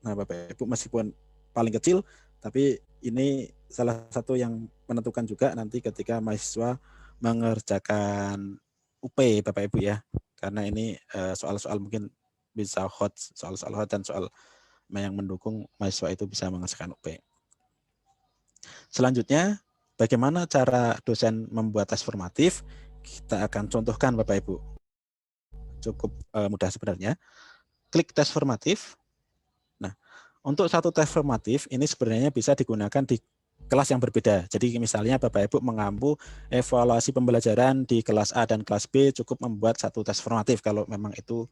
Nah, Bapak Ibu meskipun paling kecil, tapi ini salah satu yang menentukan juga nanti ketika mahasiswa mengerjakan UP Bapak Ibu ya. Karena ini soal-soal mungkin bisa hot, soal-soal hot dan soal yang mendukung mahasiswa itu bisa mengerjakan UP. Selanjutnya, bagaimana cara dosen membuat tes formatif? Kita akan contohkan Bapak Ibu. Cukup mudah sebenarnya. Klik tes formatif. Nah, untuk satu tes formatif ini sebenarnya bisa digunakan di kelas yang berbeda. Jadi misalnya Bapak Ibu mengampu evaluasi pembelajaran di kelas A dan kelas B, cukup membuat satu tes formatif kalau memang itu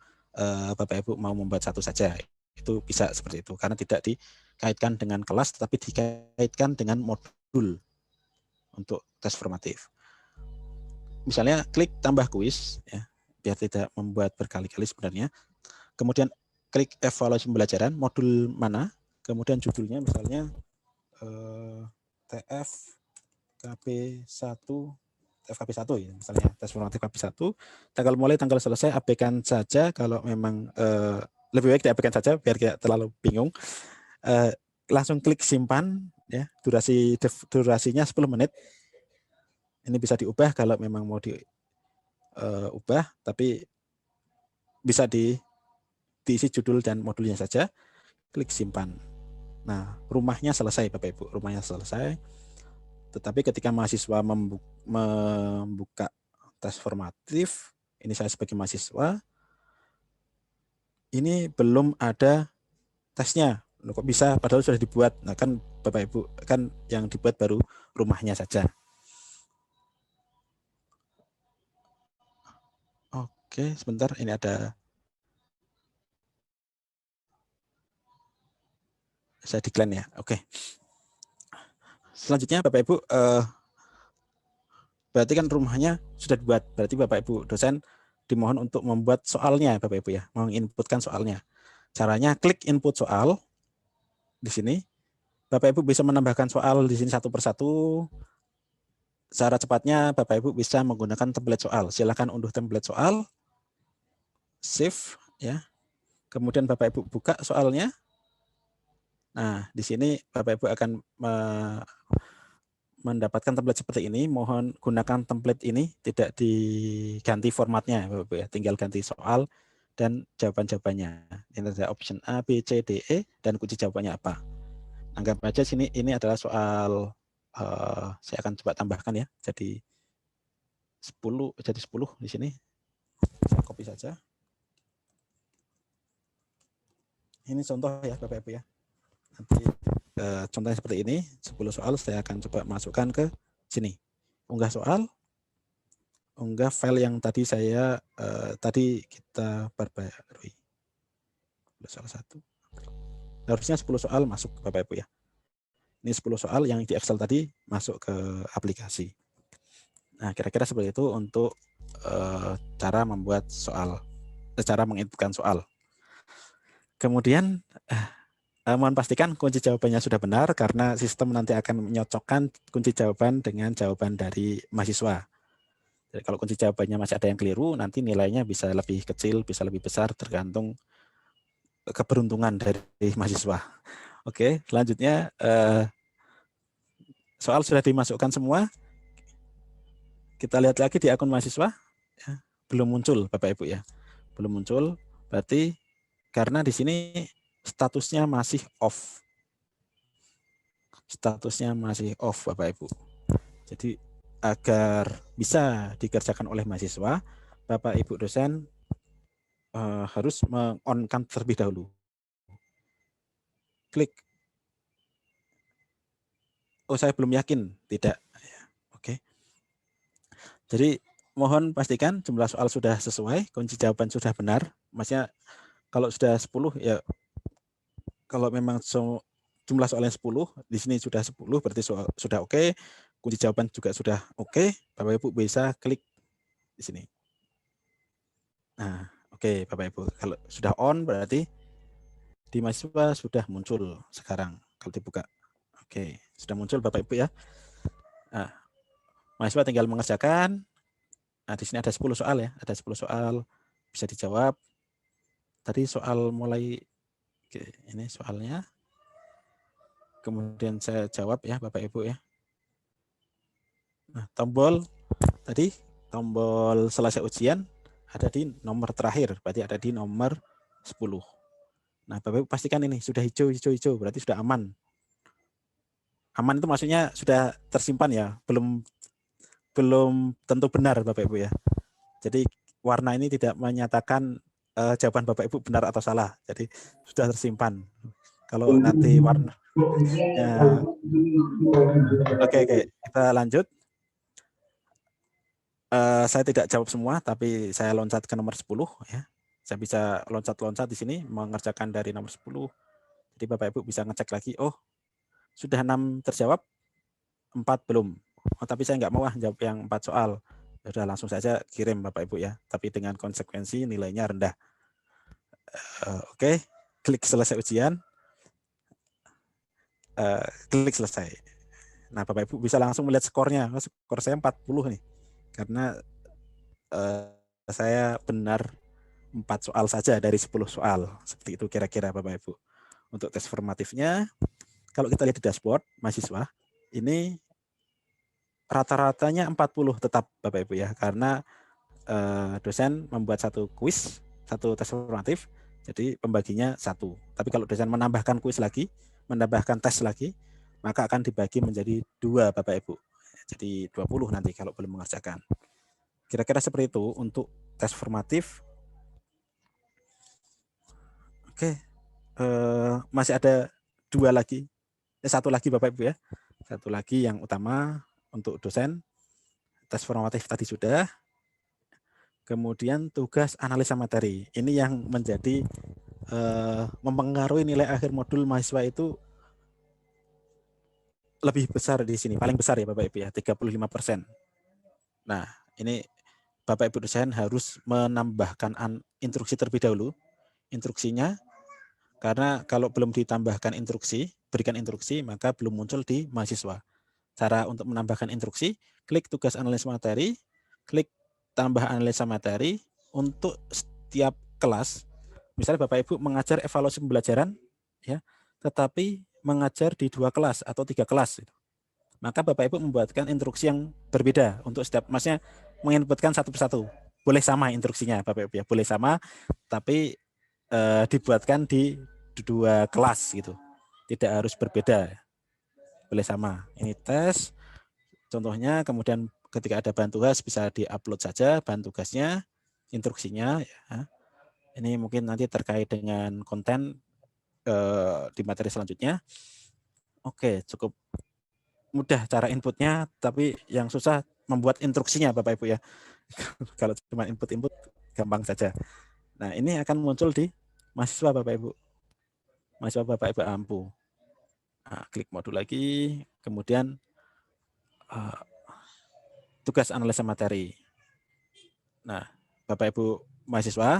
Bapak Ibu mau membuat satu saja. Itu bisa seperti itu karena tidak dikaitkan dengan kelas tetapi dikaitkan dengan modul untuk tes formatif. Misalnya klik tambah kuis ya, biar tidak membuat berkali-kali sebenarnya. Kemudian klik evaluasi pembelajaran, modul mana, kemudian judulnya misalnya TFKP1 ya misalnya, tes formatif KP1, tanggal mulai tanggal selesai abaikan saja kalau memang lebih baik diabaikan saja biar tidak terlalu bingung. Langsung klik simpan ya, durasinya 10 menit. Ini bisa diubah kalau memang mau diubah, tapi bisa diisi judul dan modulnya saja, klik simpan. Nah, rumahnya selesai Bapak Ibu, rumahnya selesai. Tetapi ketika mahasiswa membuka tes formatif, ini saya sebagai mahasiswa, ini belum ada tesnya. Loh, kok bisa padahal sudah dibuat. Nah, kan Bapak Ibu, kan yang dibuat baru rumahnya saja. Oke, sebentar, ini ada saya decline ya. Oke. Selanjutnya Bapak Ibu, berarti kan rumahnya sudah dibuat. Berarti Bapak Ibu dosen dimohon untuk membuat soalnya Bapak Ibu ya, menginputkan soalnya. Caranya klik input soal di sini. Bapak Ibu bisa menambahkan soal di sini satu persatu. Cara cepatnya Bapak Ibu bisa menggunakan template soal. Silakan unduh template soal, save ya. Kemudian Bapak Ibu buka soalnya. Nah, di sini Bapak Ibu akan mendapatkan template seperti ini. Mohon gunakan template ini, tidak diganti formatnya Bapak Ibu ya. Tinggal ganti soal dan jawaban-jawabannya. Ini ada option A, B, C, D, E dan kunci jawabannya apa. Anggap aja sini ini adalah soal saya akan coba tambahkan ya. Jadi 10 di sini. Saya copy saja. Ini contoh ya Bapak Ibu ya. Nanti contohnya seperti ini, 10 soal saya akan coba masukkan ke sini. Unggah soal, unggah file yang tadi tadi kita perbarui. Salah satu. Harusnya 10 soal masuk Bapak Ibu ya. Ini 10 soal yang di Excel tadi masuk ke aplikasi. Nah, kira-kira seperti itu untuk cara membuat soal, cara menginputkan soal. Kemudian mohon pastikan kunci jawabannya sudah benar karena sistem nanti akan menyocokkan kunci jawaban dengan jawaban dari mahasiswa. Jadi kalau kunci jawabannya masih ada yang keliru, nanti nilainya bisa lebih kecil, bisa lebih besar tergantung keberuntungan dari mahasiswa. Oke, selanjutnya soal sudah dimasukkan semua. Kita lihat lagi di akun mahasiswa, ya, belum muncul Bapak Ibu ya, belum muncul. Berarti karena di sini statusnya masih off. Statusnya masih off Bapak Ibu. Jadi agar bisa dikerjakan oleh mahasiswa, Bapak Ibu dosen harus meng-on-kan terlebih dahulu. Klik. Oh, saya belum yakin. Tidak. Oke. Jadi mohon pastikan jumlah soal sudah sesuai, kunci jawaban sudah benar. Maksudnya kalau sudah 10 ya, kalau memang jumlah soalnya 10, di sini sudah 10 berarti sudah oke. Kunci jawaban juga sudah oke. Bapak Ibu bisa klik di sini. Nah, oke Bapak Ibu, kalau sudah on berarti di mahasiswa sudah muncul sekarang kalau dibuka. Oke, sudah muncul Bapak Ibu ya. Nah, mahasiswa tinggal mengerjakan. Nah, di sini ada 10 soal ya, ada 10 soal bisa dijawab. Tadi soal mulai, oke, ini soalnya. Kemudian saya jawab ya Bapak Ibu ya. Nah, tombol selesai ujian ada di nomor terakhir, berarti ada di nomor 10. Nah, Bapak Ibu pastikan ini sudah hijau, berarti sudah aman. Aman itu maksudnya sudah tersimpan ya, belum tentu benar Bapak Ibu ya. Jadi warna ini tidak menyatakan jawaban Bapak Ibu benar atau salah. Jadi sudah tersimpan. Kalau nanti warna Oke, kita lanjut. Saya tidak jawab semua, tapi saya loncat ke nomor 10 ya. Saya bisa loncat-loncat di sini mengerjakan dari nomor 10. Jadi Bapak Ibu bisa ngecek lagi, oh sudah 6 terjawab, 4 belum. Oh, tapi saya nggak mau jawab yang 4 soal. Sudah langsung saja kirim Bapak Ibu ya, tapi dengan konsekuensi nilainya rendah. Oke, klik selesai ujian. Klik selesai. Nah, Bapak Ibu bisa langsung melihat skornya. Oh, skor saya 40 nih. Karena saya benar 4 soal saja dari 10 soal. Seperti itu kira-kira Bapak Ibu. Untuk tes formatifnya, kalau kita lihat di dashboard mahasiswa, ini rata-ratanya 40 tetap Bapak Ibu ya. Karena dosen membuat satu kuis, satu tes formatif, jadi pembaginya 1. Tapi kalau dosen menambahkan kuis lagi, menambahkan tes lagi, maka akan dibagi menjadi 2 Bapak Ibu. Jadi 20 nanti kalau belum mengerjakan. Kira-kira seperti itu untuk tes formatif. Oke, masih ada 2 lagi, 1 lagi Bapak Ibu ya. 1 lagi yang utama untuk dosen. Tes formatif tadi sudah. Kemudian tugas analisa materi. Ini yang menjadi mempengaruhi nilai akhir modul mahasiswa itu lebih besar di sini, paling besar ya Bapak Ibu ya, 35%. Nah, ini Bapak Ibu dosen harus menambahkan instruksi terlebih dahulu, instruksinya, karena kalau belum ditambahkan instruksi, berikan instruksi, maka belum muncul di mahasiswa. Cara untuk menambahkan instruksi, klik tugas analisa materi, klik tambah analisa materi untuk setiap kelas. Misalnya Bapak Ibu mengajar evaluasi pembelajaran, ya, tetapi mengajar di 2 kelas atau 3 kelas. Maka Bapak Ibu membuatkan instruksi yang berbeda untuk setiap, maksudnya menginputkan satu persatu. Boleh sama instruksinya Bapak Ibu ya, boleh sama, tapi dibuatkan di 2 kelas gitu. Tidak harus berbeda. Boleh sama. Ini tes contohnya, kemudian ketika ada bahan tugas bisa diupload saja bahan tugasnya, instruksinya ya. Ini mungkin nanti terkait dengan konten di materi selanjutnya. Oke, cukup mudah cara inputnya, tapi yang susah membuat instruksinya Bapak Ibu ya. Kalau cuma input gampang saja. Nah, ini akan muncul di mahasiswa Bapak Ibu. Mahasiswa Bapak Ibu ampu. Nah, klik modul lagi, kemudian tugas analisa materi. Nah, Bapak Ibu mahasiswa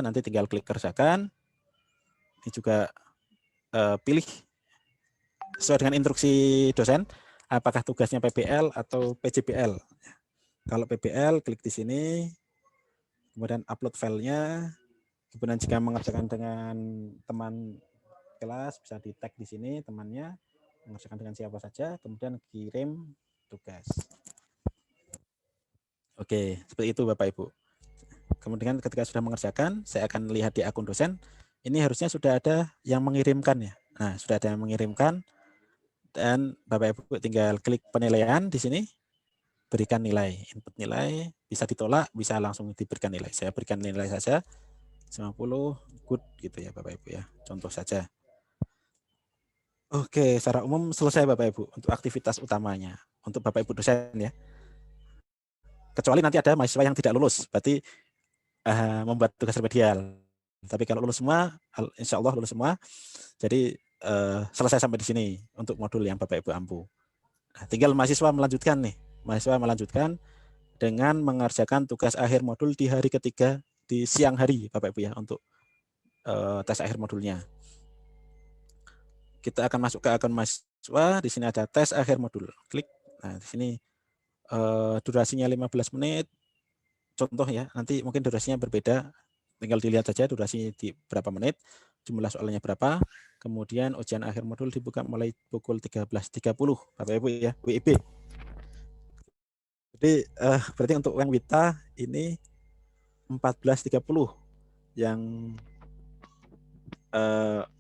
nanti tinggal klik kerjakan. Ini juga pilih sesuai dengan instruksi dosen, apakah tugasnya PBL atau PJBL. Kalau PBL, klik di sini, kemudian upload filenya. Kemudian jika mengerjakan dengan teman kelas, bisa di tag di sini temannya, mengerjakan dengan siapa saja, kemudian kirim tugas. Oke, seperti itu Bapak Ibu. Kemudian ketika sudah mengerjakan, saya akan lihat di akun dosen, ini harusnya sudah ada yang mengirimkan ya. Nah, sudah ada yang mengirimkan, dan Bapak Ibu tinggal klik penilaian di sini, berikan nilai, input nilai, bisa ditolak, bisa langsung diberikan nilai. Saya berikan nilai saja, 50, good gitu ya Bapak Ibu ya, contoh saja. Oke, secara umum selesai Bapak Ibu untuk aktivitas utamanya, untuk Bapak Ibu dosen ya. Kecuali nanti ada mahasiswa yang tidak lulus, berarti membuat tugas remedial. Tapi kalau lulus semua, insya Allah lulus semua. Jadi selesai sampai di sini untuk modul yang Bapak Ibu ampu. Nah, tinggal mahasiswa melanjutkan nih. Mahasiswa melanjutkan dengan mengerjakan tugas akhir modul di hari ketiga di siang hari Bapak Ibu ya, untuk tes akhir modulnya. Kita akan masuk ke akun mahasiswa. Di sini ada tes akhir modul. Klik. Nah, di sini durasinya 15 menit. Contoh ya, nanti mungkin durasinya berbeda. Tinggal dilihat saja durasi di berapa menit, jumlah soalnya berapa. Kemudian ujian akhir modul dibuka mulai pukul 13.30 Bapak Ibu ya, WIB. Jadi berarti untuk UNWITA ini 14.30 yang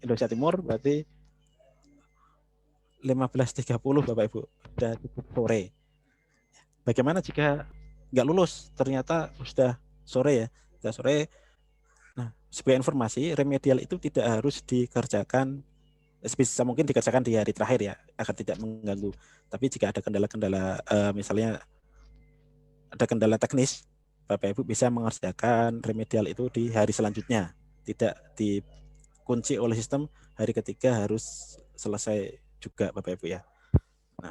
Indonesia Timur berarti 15.30 Bapak Ibu, sudah cukup sore. Bagaimana jika nggak lulus, ternyata sudah sore ya, sudah sore. Nah, sebagai informasi, remedial itu tidak harus dikerjakan, sebisa mungkin dikerjakan di hari terakhir ya, agar tidak mengganggu. Tapi jika ada kendala-kendala, misalnya ada kendala teknis, Bapak Ibu bisa mengerjakan remedial itu di hari selanjutnya, tidak dikunci oleh sistem hari ketiga harus selesai juga Bapak Ibu ya. Nah,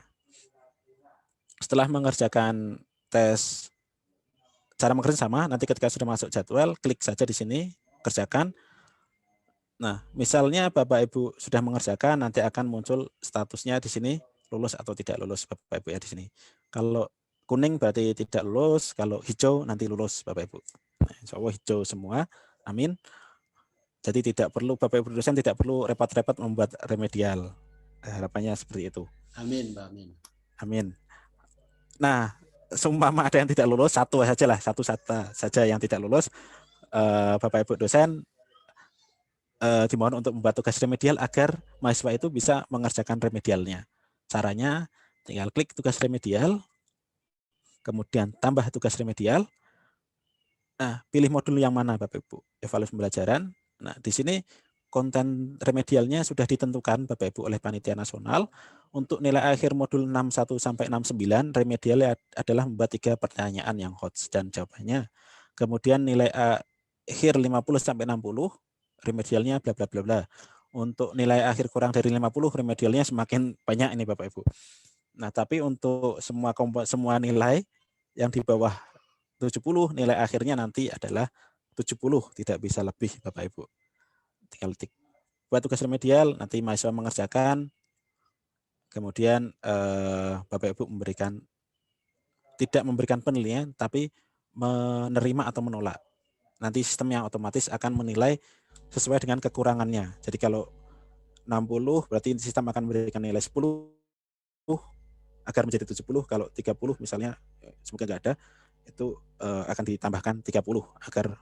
setelah mengerjakan tes, cara mengerjakan sama, nanti ketika sudah masuk jadwal, klik saja di sini, kerjakan. Nah, misalnya Bapak Ibu sudah mengerjakan, nanti akan muncul statusnya di sini, lulus atau tidak lulus Bapak Ibu ya di sini. Kalau kuning berarti tidak lulus, kalau hijau nanti lulus Bapak Ibu. Nah, insya Allah hijau semua, amin. Jadi tidak perlu, Bapak Ibu dosen tidak perlu repot-repot membuat remedial. Harapannya seperti itu. Amin, Pak. Amin. Amin. Nah, seumpama ada yang tidak lulus, satu saja yang tidak lulus, Bapak Ibu dosen dimohon untuk membuat tugas remedial agar mahasiswa itu bisa mengerjakan remedialnya. Caranya tinggal klik tugas remedial, kemudian tambah tugas remedial. Nah, pilih modul yang mana Bapak Ibu? Evaluasi pembelajaran. Nah, di sini konten remedialnya sudah ditentukan Bapak Ibu oleh Panitia Nasional. Untuk nilai akhir modul 61 sampai 69, remedialnya adalah membuat 3 pertanyaan yang hot dan jawabannya. Kemudian nilai akhir 50 sampai 60, remedialnya bla bla bla bla. Untuk nilai akhir kurang dari 50, remedialnya semakin banyak ini Bapak Ibu. Nah, tapi untuk semua nilai yang di bawah 70, nilai akhirnya nanti adalah 70, tidak bisa lebih Bapak Ibu. Tinggal buat tugas remedial, nanti mahasiswa mengerjakan, kemudian Bapak Ibu tidak memberikan penilaian, tapi menerima atau menolak. Nanti sistem yang otomatis akan menilai sesuai dengan kekurangannya. Jadi kalau 60 berarti sistem akan memberikan nilai 10 agar menjadi 70. Kalau 30 misalnya, semoga nggak ada, itu akan ditambahkan 30 agar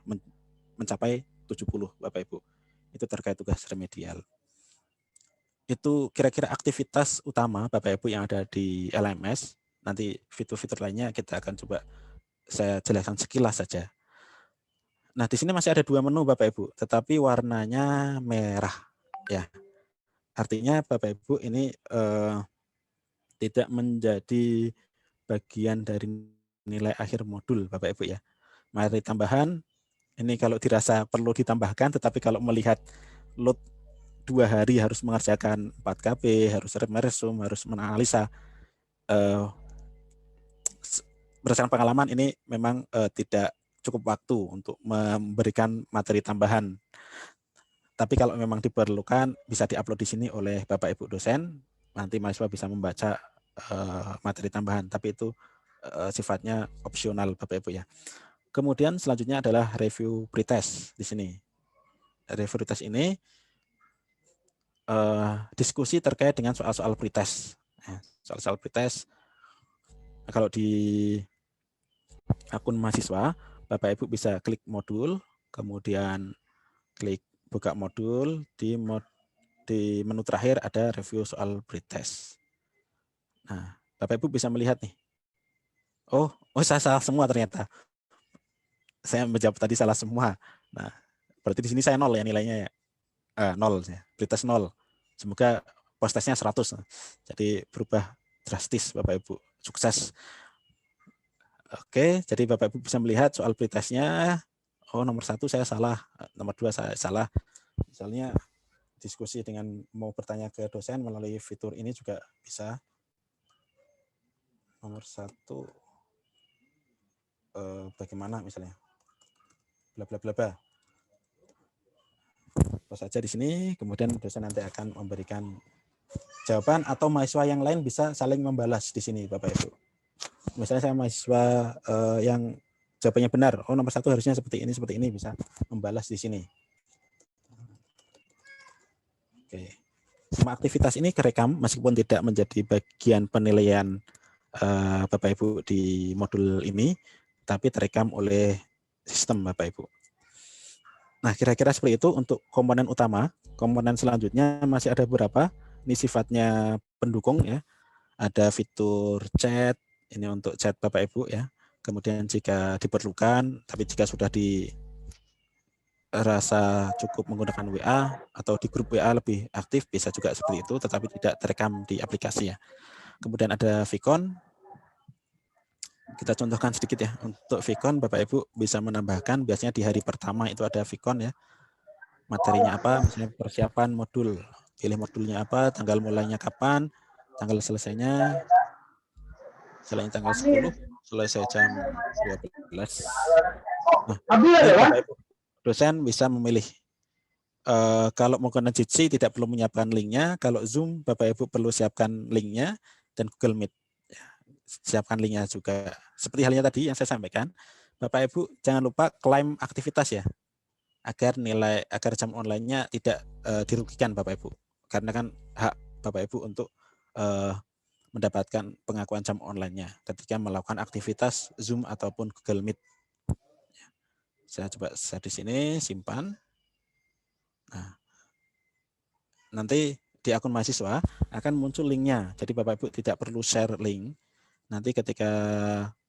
mencapai 70 Bapak Ibu. Itu terkait tugas remedial. Itu kira-kira aktivitas utama Bapak Ibu yang ada di LMS. Nanti fitur-fitur lainnya kita akan coba saya jelaskan sekilas saja. Nah, di sini masih ada 2 menu Bapak Ibu, tetapi warnanya merah ya. Artinya Bapak Ibu ini tidak menjadi bagian dari nilai akhir modul Bapak Ibu ya. Materi tambahan ini kalau dirasa perlu ditambahkan, tetapi kalau melihat load 2 hari harus mengerjakan 4 KP, harus meresum, harus menganalisa, berdasarkan pengalaman ini memang tidak cukup waktu untuk memberikan materi tambahan. Tapi kalau memang diperlukan, bisa diupload di sini oleh Bapak Ibu dosen, nanti mahasiswa bisa membaca materi tambahan, tapi itu sifatnya opsional Bapak Ibu ya. Kemudian selanjutnya adalah review pretest di sini. Review pretest ini diskusi terkait dengan soal-soal pretest. Soal-soal pretest, kalau di akun mahasiswa, Bapak Ibu bisa klik modul, kemudian klik buka modul, di menu terakhir ada review soal pretest. Nah, Bapak Ibu bisa melihat nih. Oh, saya salah semua ternyata. Saya menjawab tadi salah semua. Nah, berarti di sini saya 0 ya nilainya ya. 0 ya, pretest 0. Semoga post-testnya 100. Jadi berubah drastis Bapak Ibu. Sukses. Oke, jadi Bapak Ibu bisa melihat soal pretestnya. Oh, nomor 1 saya salah, nomor 2 saya salah. Misalnya diskusi dengan mau bertanya ke dosen melalui fitur ini juga bisa. Nomor 1 bagaimana misalnya? Bla bla bla bla. Post saja di sini, kemudian dosen nanti akan memberikan jawaban atau mahasiswa yang lain bisa saling membalas di sini Bapak Ibu. Misalnya saya mahasiswa yang jawabannya benar, oh nomor 1 harusnya seperti ini bisa membalas di sini. Oke. Semua aktivitas ini kerekam meskipun tidak menjadi bagian penilaian Bapak Ibu di modul ini, tapi terekam oleh sistem Bapak Ibu. Nah, kira-kira seperti itu untuk komponen utama. Komponen selanjutnya masih ada beberapa. Ini sifatnya pendukung ya. Ada fitur chat, ini untuk chat Bapak Ibu ya. Kemudian jika diperlukan, tapi jika sudah dirasa cukup menggunakan WA atau di grup WA lebih aktif, bisa juga seperti itu, tetapi tidak terekam di aplikasi ya. Kemudian ada Vicon. Kita contohkan sedikit ya. Untuk Vicon, Bapak Ibu bisa menambahkan, biasanya di hari pertama itu ada Vicon ya. Materinya apa, misalnya persiapan modul. Pilih modulnya apa, tanggal mulainya kapan, tanggal selesainya, selain tanggal 10, selesai jam 12. Nah, ini Bapak Ibu dosen bisa memilih. Kalau menggunakan Jitsi tidak perlu menyiapkan linknya, kalau Zoom Bapak Ibu perlu siapkan linknya, dan Google Meet. Ya, siapkan linknya juga. Seperti halnya tadi yang saya sampaikan, Bapak Ibu jangan lupa klaim aktivitas ya, agar jam online-nya tidak dirugikan Bapak Ibu. Karena kan hak Bapak Ibu untuk mendapatkan pengakuan jam online-nya ketika melakukan aktivitas Zoom ataupun Google Meet. Saya coba saya di sini simpan. Nah, nanti di akun mahasiswa akan muncul linknya. Jadi Bapak Ibu tidak perlu share link. Nanti ketika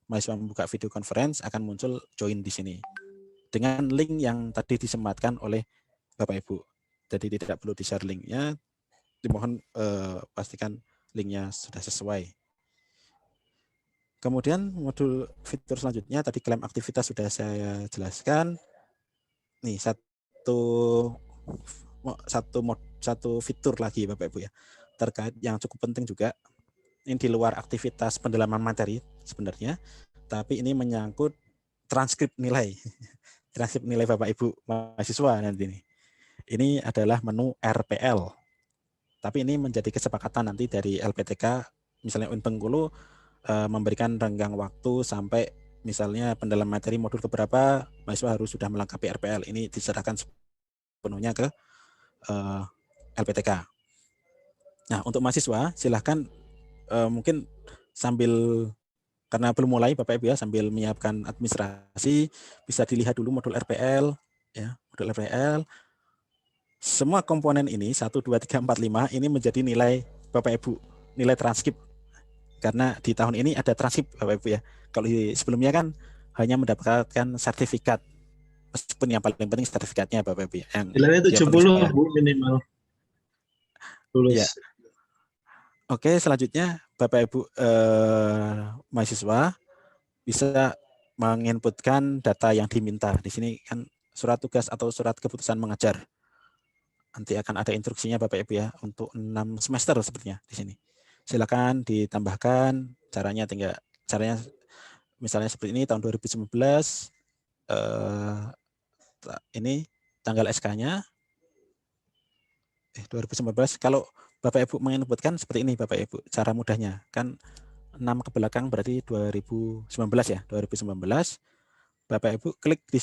mahasiswa membuka video conference akan muncul join di sini dengan link yang tadi disematkan oleh Bapak Ibu. Jadi tidak perlu di-share linknya. Dimohon pastikan linknya sudah sesuai. Kemudian modul fitur selanjutnya tadi klaim aktivitas sudah saya jelaskan. Nih satu fitur lagi Bapak Ibu ya, terkait yang cukup penting juga. Ini di luar aktivitas pendalaman materi sebenarnya, tapi ini menyangkut transkrip nilai. Transkrip nilai Bapak Ibu mahasiswa nanti ini. Ini adalah menu RPL. Tapi ini menjadi kesepakatan nanti dari LPTK, misalnya UIN Bengkulu memberikan renggang waktu sampai misalnya pendalaman materi modul keberapa, mahasiswa harus sudah melengkapi RPL. Ini diserahkan sepenuhnya ke LPTK. Nah, untuk mahasiswa silahkan mungkin sambil, karena belum mulai Bapak Ibu ya, sambil menyiapkan administrasi, bisa dilihat dulu modul RPL ya, modul RPL. Semua komponen ini 1 2 3 4 5 ini menjadi nilai Bapak Ibu, nilai transkrip. Karena di tahun ini ada transkrip Bapak Ibu ya. Kalau sebelumnya kan hanya mendapatkan sertifikat. Meskipun yang paling penting sertifikatnya Bapak Ibu ya. Yang Nilainya 70 Bu minimal lulus. Ya. Oke, selanjutnya Bapak Ibu mahasiswa bisa menginputkan data yang diminta. Di sini kan surat tugas atau surat keputusan mengajar. Nanti akan ada instruksinya Bapak Ibu ya untuk 6 semester sepertinya di sini. Silakan ditambahkan, caranya misalnya seperti ini tahun 2019 ini tanggal SK-nya 2019. Kalau Bapak Ibu menginputkan seperti ini Bapak Ibu, cara mudahnya kan 6 ke belakang berarti 2019 ya, 2019. Bapak Ibu klik di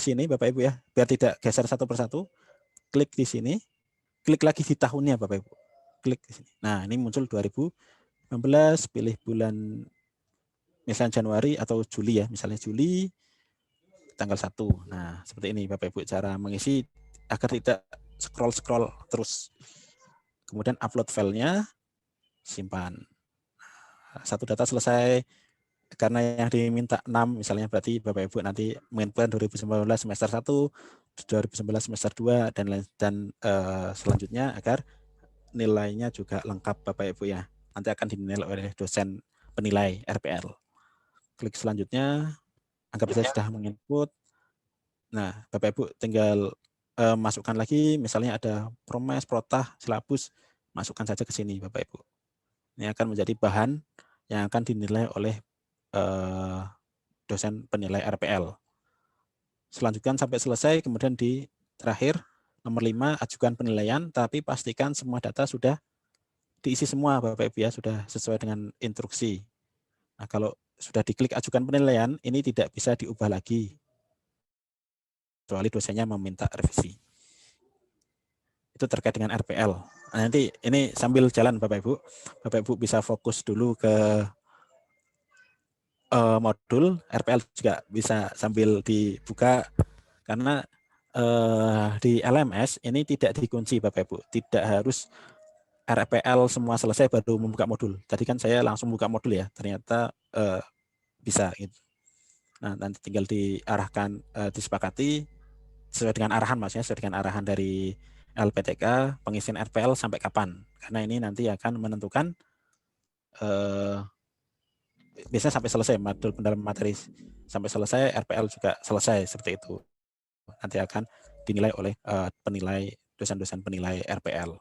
sini Bapak Ibu ya, biar tidak geser satu persatu. Klik di sini, klik lagi di tahunnya Bapak Ibu. Klik di sini. Nah, ini muncul 2019, pilih bulan misalnya Januari atau Juli ya, misalnya Juli tanggal 1. Nah, seperti ini Bapak Ibu cara mengisi agar tidak scroll terus. Kemudian upload filenya, simpan. Satu data selesai, karena yang diminta 6 misalnya, berarti Bapak Ibu nanti menginputkan 2019 semester 1, 2019 semester 2 dan selanjutnya agar nilainya juga lengkap Bapak Ibu ya. Nanti akan dinilai oleh dosen penilai RPL. Klik selanjutnya, anggap saja sudah menginput. Nah, Bapak Ibu tinggal masukkan lagi, misalnya ada promes, protah, silabus, masukkan saja ke sini Bapak Ibu. Ini akan menjadi bahan yang akan dinilai oleh dosen penilai RPL. Selanjutnya sampai selesai, kemudian di terakhir nomor 5 ajukan penilaian, tapi pastikan semua data sudah diisi semua Bapak Ibu ya, sudah sesuai dengan instruksi. Nah, kalau sudah diklik ajukan penilaian, ini tidak bisa diubah lagi, kecuali dosennya meminta revisi. Itu terkait dengan RPL. Nah, nanti ini sambil jalan Bapak Ibu bisa fokus dulu ke modul RPL, juga bisa sambil dibuka Karena di LMS ini tidak dikunci Bapak Ibu, tidak harus RPL semua selesai baru membuka modul. Tadi kan saya langsung buka modul ya, ternyata bisa gitu. Nah, nanti tinggal diarahkan, disepakati sesuai dengan arahan, maksudnya sesuai dengan arahan dari LPTK pengisian RPL sampai kapan. Karena ini nanti akan menentukan biasanya sampai selesai modul pendalaman materi sampai selesai, RPL juga selesai seperti itu. Nanti akan dinilai oleh penilai dosen-dosen penilai RPL.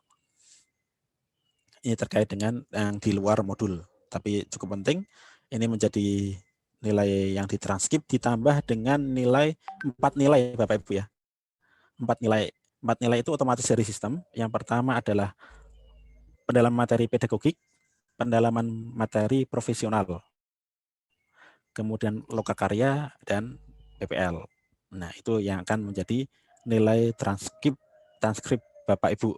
Ini terkait dengan yang di luar modul, tapi cukup penting. Ini menjadi nilai yang ditranskrip ditambah dengan nilai 4 nilai Bapak Ibu ya. 4 nilai itu otomatis dari sistem. Yang pertama adalah pendalaman materi pedagogik, pendalaman materi profesional, kemudian lokakarya dan PPL. Nah, itu yang akan menjadi nilai transkrip Bapak Ibu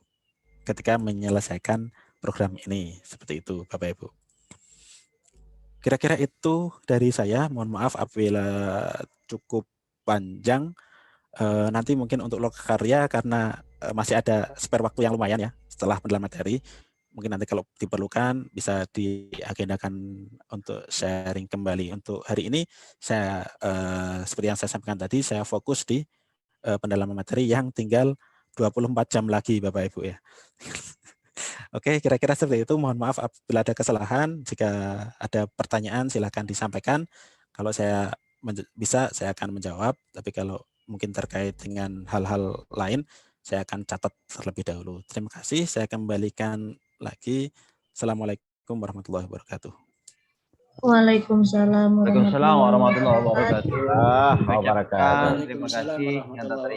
ketika menyelesaikan program ini. Seperti itu Bapak Ibu. Kira-kira itu dari saya. Mohon maaf apabila cukup panjang. Nanti mungkin untuk lokakarya karena masih ada spare waktu yang lumayan ya setelah pendalaman materi. Mungkin nanti kalau diperlukan bisa diagendakan untuk sharing kembali. Untuk hari ini saya seperti yang saya sampaikan tadi, saya fokus di pendalaman materi yang tinggal 24 jam lagi Bapak Ibu ya. Oke, kira-kira seperti itu. Mohon maaf apabila ada kesalahan. Jika ada pertanyaan silakan disampaikan. Kalau saya bisa, saya akan menjawab. Tapi kalau mungkin terkait dengan hal-hal lain, saya akan catat terlebih dahulu. Terima kasih. Saya kembalikan lagi. Assalamualaikum warahmatullahi wabarakatuh. Waalaikumsalam Waalaikumsalam warahmatullahi wabarakatuh. wabarakatuh. Terima kasih. Waalaikumsalam warahmatullahi wabarakatuh.